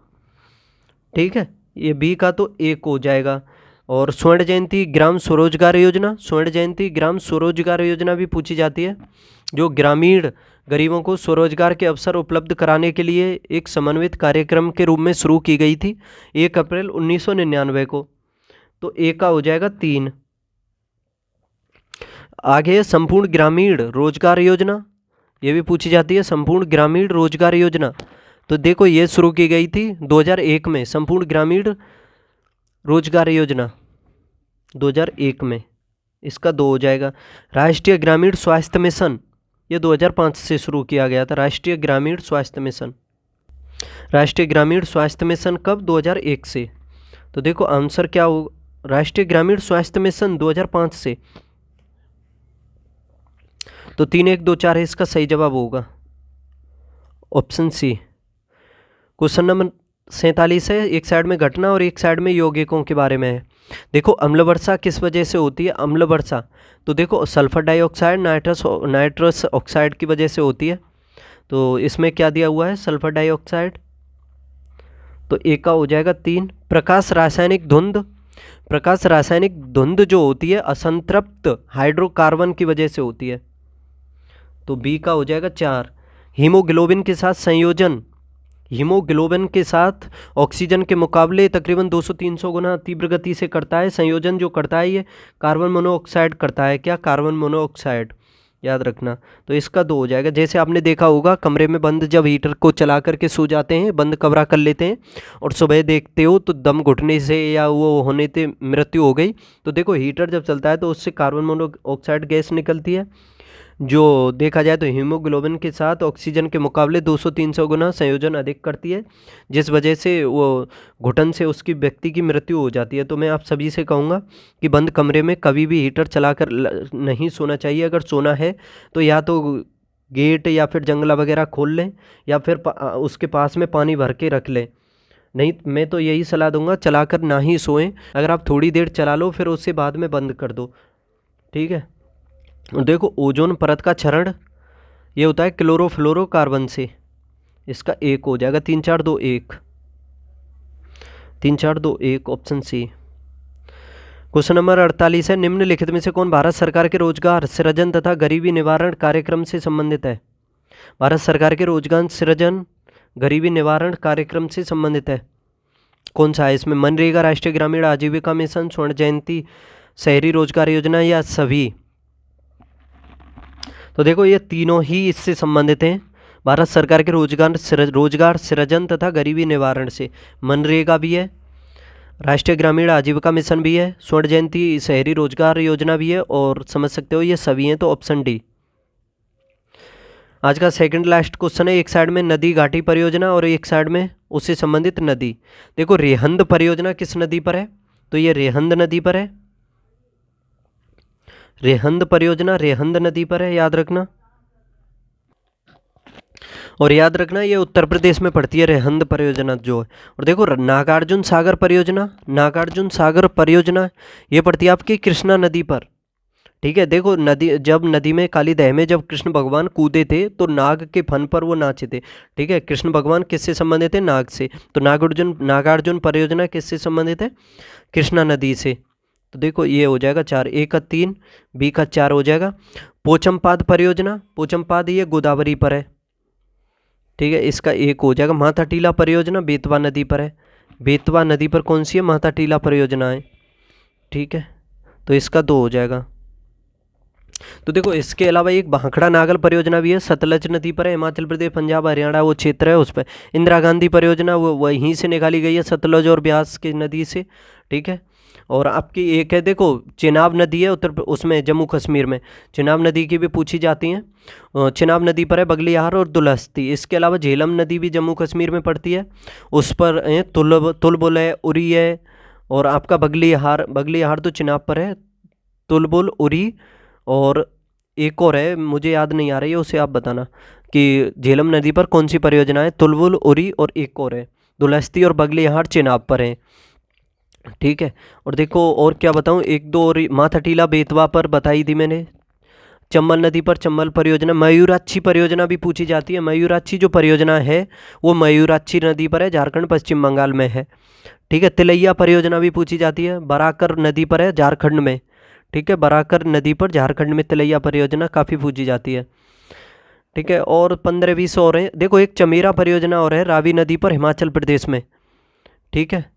ठीक है, ये बी का तो एक हो जाएगा। और स्वर्ण जयंती ग्राम स्वरोजगार योजना, स्वर्ण जयंती ग्राम स्वरोजगार योजना भी पूछी जाती है, जो ग्रामीण गरीबों को स्वरोजगार के अवसर उपलब्ध कराने के लिए एक समन्वित कार्यक्रम के रूप में शुरू की गई थी 1 अप्रैल 1999 को। तो ए का हो जाएगा 3। आगे संपूर्ण ग्रामीण रोजगार योजना, ये भी पूछी जाती है, संपूर्ण ग्रामीण रोजगार योजना। तो देखो, ये शुरू की गई थी 2001 में, संपूर्ण ग्रामीण रोजगार योजना 2001 में, इसका 2 हो जाएगा। राष्ट्रीय ग्रामीण स्वास्थ्य मिशन, ये 2005 से शुरू किया गया था, राष्ट्रीय ग्रामीण स्वास्थ्य मिशन। राष्ट्रीय ग्रामीण स्वास्थ्य मिशन कब? 2001 से। तो देखो आंसर क्या हो, राष्ट्रीय ग्रामीण स्वास्थ्य मिशन 2005 से। तो 3 1 2 4 इसका सही जवाब होगा ऑप्शन सी। क्वेश्चन नंबर 47 है। एक साइड में घटना और एक साइड में यौगिकों के बारे में है। देखो, अम्ल वर्षा किस वजह से होती है? अम्ल वर्षा तो देखो सल्फर डाइऑक्साइड, नाइट्रस ऑक्साइड की वजह से होती है। तो इसमें क्या दिया हुआ है? Sulphur dioxide. तो एक का हो जाएगा 3। प्रकाश रासायनिक धुंध, प्रकाश रासायनिक धुंध जो होती है असंतृप्त हाइड्रोकार्बन की वजह से होती है। तो बी का हो जाएगा 4। हीमोग्लोबिन के साथ संयोजन, हीमोग्लोबिन के साथ ऑक्सीजन के मुकाबले तकरीबन 200-300 गुना तीव्र गति से करता है। संयोजन जो करता है ये कार्बन मोनोऑक्साइड करता है। क्या? कार्बन मोनोऑक्साइड, याद रखना। तो इसका 2 हो जाएगा। जैसे आपने देखा होगा कमरे में बंद जब हीटर को चला करके सो जाते हैं, बंद कमरा कर लेते हैं और सुबह देखते हो तो दम घुटने से या वो होने से मृत्यु हो गई। तो देखो हीटर जब चलता है तो उससे कार्बन मोनोऑक्साइड गैस निकलती है, जो देखा जाए तो हीमोग्लोबिन के साथ ऑक्सीजन के मुकाबले 200-300 गुना संयोजन अधिक करती है, जिस वजह से वो घुटन से उसकी व्यक्ति की मृत्यु हो जाती है। तो मैं आप सभी से कहूँगा कि बंद कमरे में कभी भी हीटर चलाकर नहीं सोना चाहिए। अगर सोना है तो या तो गेट या फिर जंगला वगैरह खोल लें या फिर उसके पास में पानी भर के रख लें। नहीं, मैं तो यही सलाह दूंगा चलाकर ना ही सोएं। अगर आप थोड़ी देर चला लो फिर उससे बाद में बंद कर दो। ठीक है। देखो, ओजोन परत का क्षरण ये होता है क्लोरोफ्लोरोकार्बन से। इसका 1 हो जाएगा। 3 4 2 1, 3 4 2 1 ऑप्शन सी। क्वेश्चन नंबर 48 है। निम्नलिखित में से कौन भारत सरकार के रोजगार सृजन तथा गरीबी निवारण कार्यक्रम से संबंधित है? भारत सरकार के रोजगार सृजन गरीबी निवारण कार्यक्रम से संबंधित है? कौन सा है इसमें? मनरेगा, राष्ट्रीय ग्रामीण आजीविका मिशन, स्वर्ण जयंती, शहरी रोजगार योजना या सभी? तो देखो ये तीनों ही इससे संबंधित हैं, भारत सरकार के रोजगार सृजन तथा गरीबी निवारण से। मनरेगा भी है, राष्ट्रीय ग्रामीण आजीविका मिशन भी है, स्वर्ण जयंती शहरी रोजगार योजना भी है, और समझ सकते हो ये सभी हैं, तो ऑप्शन डी। आज का सेकंड लास्ट क्वेश्चन है, एक साइड में नदी घाटी परियोजना और एक साइड में उससे संबंधित नदी। देखो रेहंद परियोजना किस नदी पर है? तो ये रेहंद नदी पर है। रेहंद परियोजना रेहंद नदी पर है, याद रखना। और याद रखना ये उत्तर प्रदेश में पड़ती है रेहंद परियोजना जो है। और देखो नागार्जुन सागर परियोजना ये पड़ती है आपकी कृष्णा नदी पर। ठीक है, देखो जब नदी में काली दह में जब कृष्ण भगवान कूदे थे तो नाग के फन पर वो नाचे थे। ठीक है, कृष्ण भगवान किससे संबंधित है? नाग से। तो नागार्जुन परियोजना किससे संबंधित है? कृष्णा नदी से। तो देखो ये हो जाएगा 4, ए का 3, बी का 4 हो जाएगा। पोचमपाद परियोजना, पोचमपाद ये गोदावरी पर है। ठीक है, इसका 1 हो जाएगा। माता टीला परियोजना बेतवा नदी पर है। बेतवा नदी पर कौन सी है? माता टीला परियोजना है। ठीक है, तो इसका 2 हो जाएगा। तो देखो इसके अलावा एक भाखड़ा नागल परियोजना भी है, सतलज नदी पर है, हिमाचल प्रदेश पंजाब हरियाणा वो क्षेत्र है उस पर। इंदिरा गांधी परियोजना वो वहीं से निकाली गई है, सतलज और ब्यास की नदी से। ठीक है, और आपकी एक है देखो चेनाब नदी है उसमें जम्मू कश्मीर में, चेनाब नदी की भी पूछी जाती हैं। चेनाब नदी पर है बगलियाहार और दुलहस्ती। इसके अलावा झेलम नदी भी जम्मू कश्मीर में पड़ती है, उस पर तुलबुल है, उरी है, और आपका बगलियाहार तो चेनाब पर है, तुलबुल, उरी, और एक और है मुझे याद नहीं आ रही है, उसे आप बताना कि झेलम नदी पर कौन सी परियोजना है। तुलबुल, उरी और एक और है, दुलहस्ती और बगलियाहार चेनाब पर है। ठीक है, और देखो और क्या बताऊं, 1, 2 और माथा टीला बेतवा पर बताई थी मैंने। चंबल नदी पर चंबल परियोजना, मयूराक्षी परियोजना भी पूछी जाती है। मयूराक्षी जो परियोजना है वो मयूराक्षी नदी पर है, झारखंड पश्चिम बंगाल में है। ठीक है, तिलैया परियोजना भी पूछी जाती है, बराकर नदी पर है झारखंड में। ठीक है, बराकर नदी पर झारखंड में तिलैया परियोजना काफ़ी पूछी जाती है। ठीक है, और 15-20 और हैं। देखो एक चमेरा परियोजना और है रावी नदी पर हिमाचल प्रदेश में। ठीक है,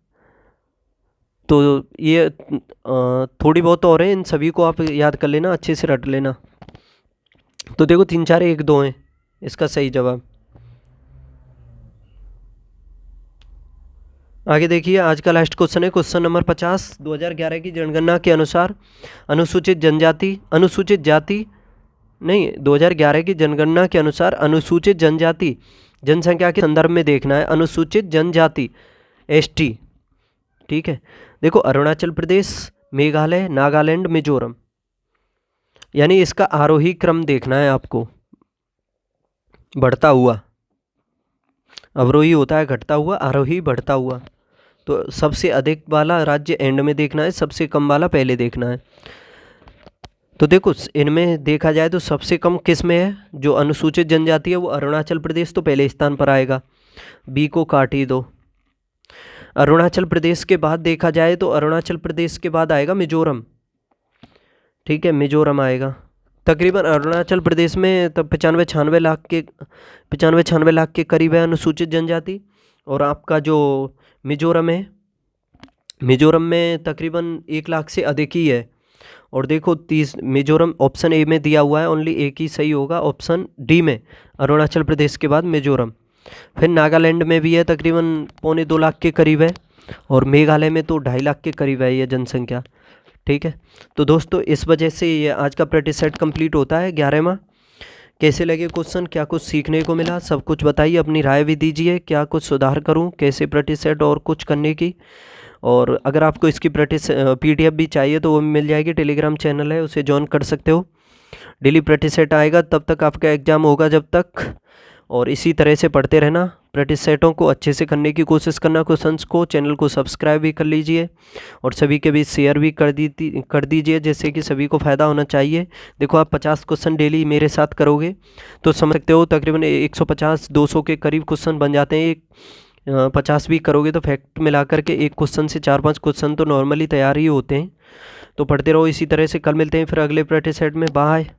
तो ये थोड़ी बहुत और हैं, इन सभी को आप याद कर लेना, अच्छे से रट लेना। तो देखो 3, 4, 1, 2 हैं इसका सही जवाब। आगे देखिए आज का लास्ट क्वेश्चन है, क्वेश्चन नंबर 50। 2011 की जनगणना के अनुसार 2011 की जनगणना के अनुसार अनुसूचित जनजाति जनसंख्या के संदर्भ में देखना है। अनुसूचित जनजाति ST। ठीक है, देखो अरुणाचल प्रदेश, मेघालय, नागालैंड, मिजोरम, यानी इसका आरोही क्रम देखना है आपको, बढ़ता हुआ। अवरोही होता है घटता हुआ, आरोही बढ़ता हुआ। तो सबसे अधिक वाला राज्य एंड में देखना है, सबसे कम वाला पहले देखना है। तो देखो इनमें देखा जाए तो सबसे कम किस में है? जो अनुसूचित जनजाति है वो अरुणाचल प्रदेश तो पहले स्थान पर आएगा, बी को काट ही दो। अरुणाचल प्रदेश के बाद देखा जाए तो अरुणाचल प्रदेश के बाद आएगा मिजोरम। ठीक है, मिजोरम आएगा। तकरीबन अरुणाचल प्रदेश में तब 95-96 लाख के करीब है अनुसूचित जनजाति। और आपका जो मिजोरम है, मिजोरम में तकरीबन 1 लाख से अधिक ही है। और देखो मिजोरम ऑप्शन ए में दिया हुआ है, ओनली एक ही सही होगा, ऑप्शन डी में, अरुणाचल प्रदेश के बाद मिजोरम। फिर नागालैंड में भी है, तकरीबन 1.25-2 लाख के करीब है। और मेघालय में तो 2.5 लाख के करीब है ये जनसंख्या। ठीक है, तो दोस्तों इस वजह से ये आज का प्रैक्टिस सेट कंप्लीट होता है 11वां। कैसे लगे क्वेश्चन, क्या कुछ सीखने को मिला, सब कुछ बताइए, अपनी राय भी दीजिए, क्या कुछ सुधार करूं, कैसे प्रैक्टिस सेट और कुछ करने की। और अगर आपको इसकी प्रैक्टिस PDF भी चाहिए तो वो मिल जाएगी, टेलीग्राम चैनल है उसे ज्वाइन कर सकते हो। डेली प्रैक्टिस सेट आएगा तब तक आपका एग्ज़ाम होगा जब तक, और इसी तरह से पढ़ते रहना। प्रैक्टिस सेटों को अच्छे से करने की कोशिश करना, क्वेश्चंस को। चैनल को सब्सक्राइब भी कर लीजिए और सभी के बीच शेयर भी कर दीजिए, जिससे कि सभी को फ़ायदा होना चाहिए। देखो आप 50 क्वेश्चन डेली मेरे साथ करोगे तो समझ सकते हो तकरीबन 150-200 के करीब क्वेश्चन बन जाते हैं। 50 भी करोगे तो फैक्ट मिला करके एक क्वेश्चन से 4-5 क्वेश्चन तो नॉर्मली तैयार ही होते हैं। तो पढ़ते रहो इसी तरह से। कल मिलते हैं फिर अगले प्रैक्टिस सेट में। बाय।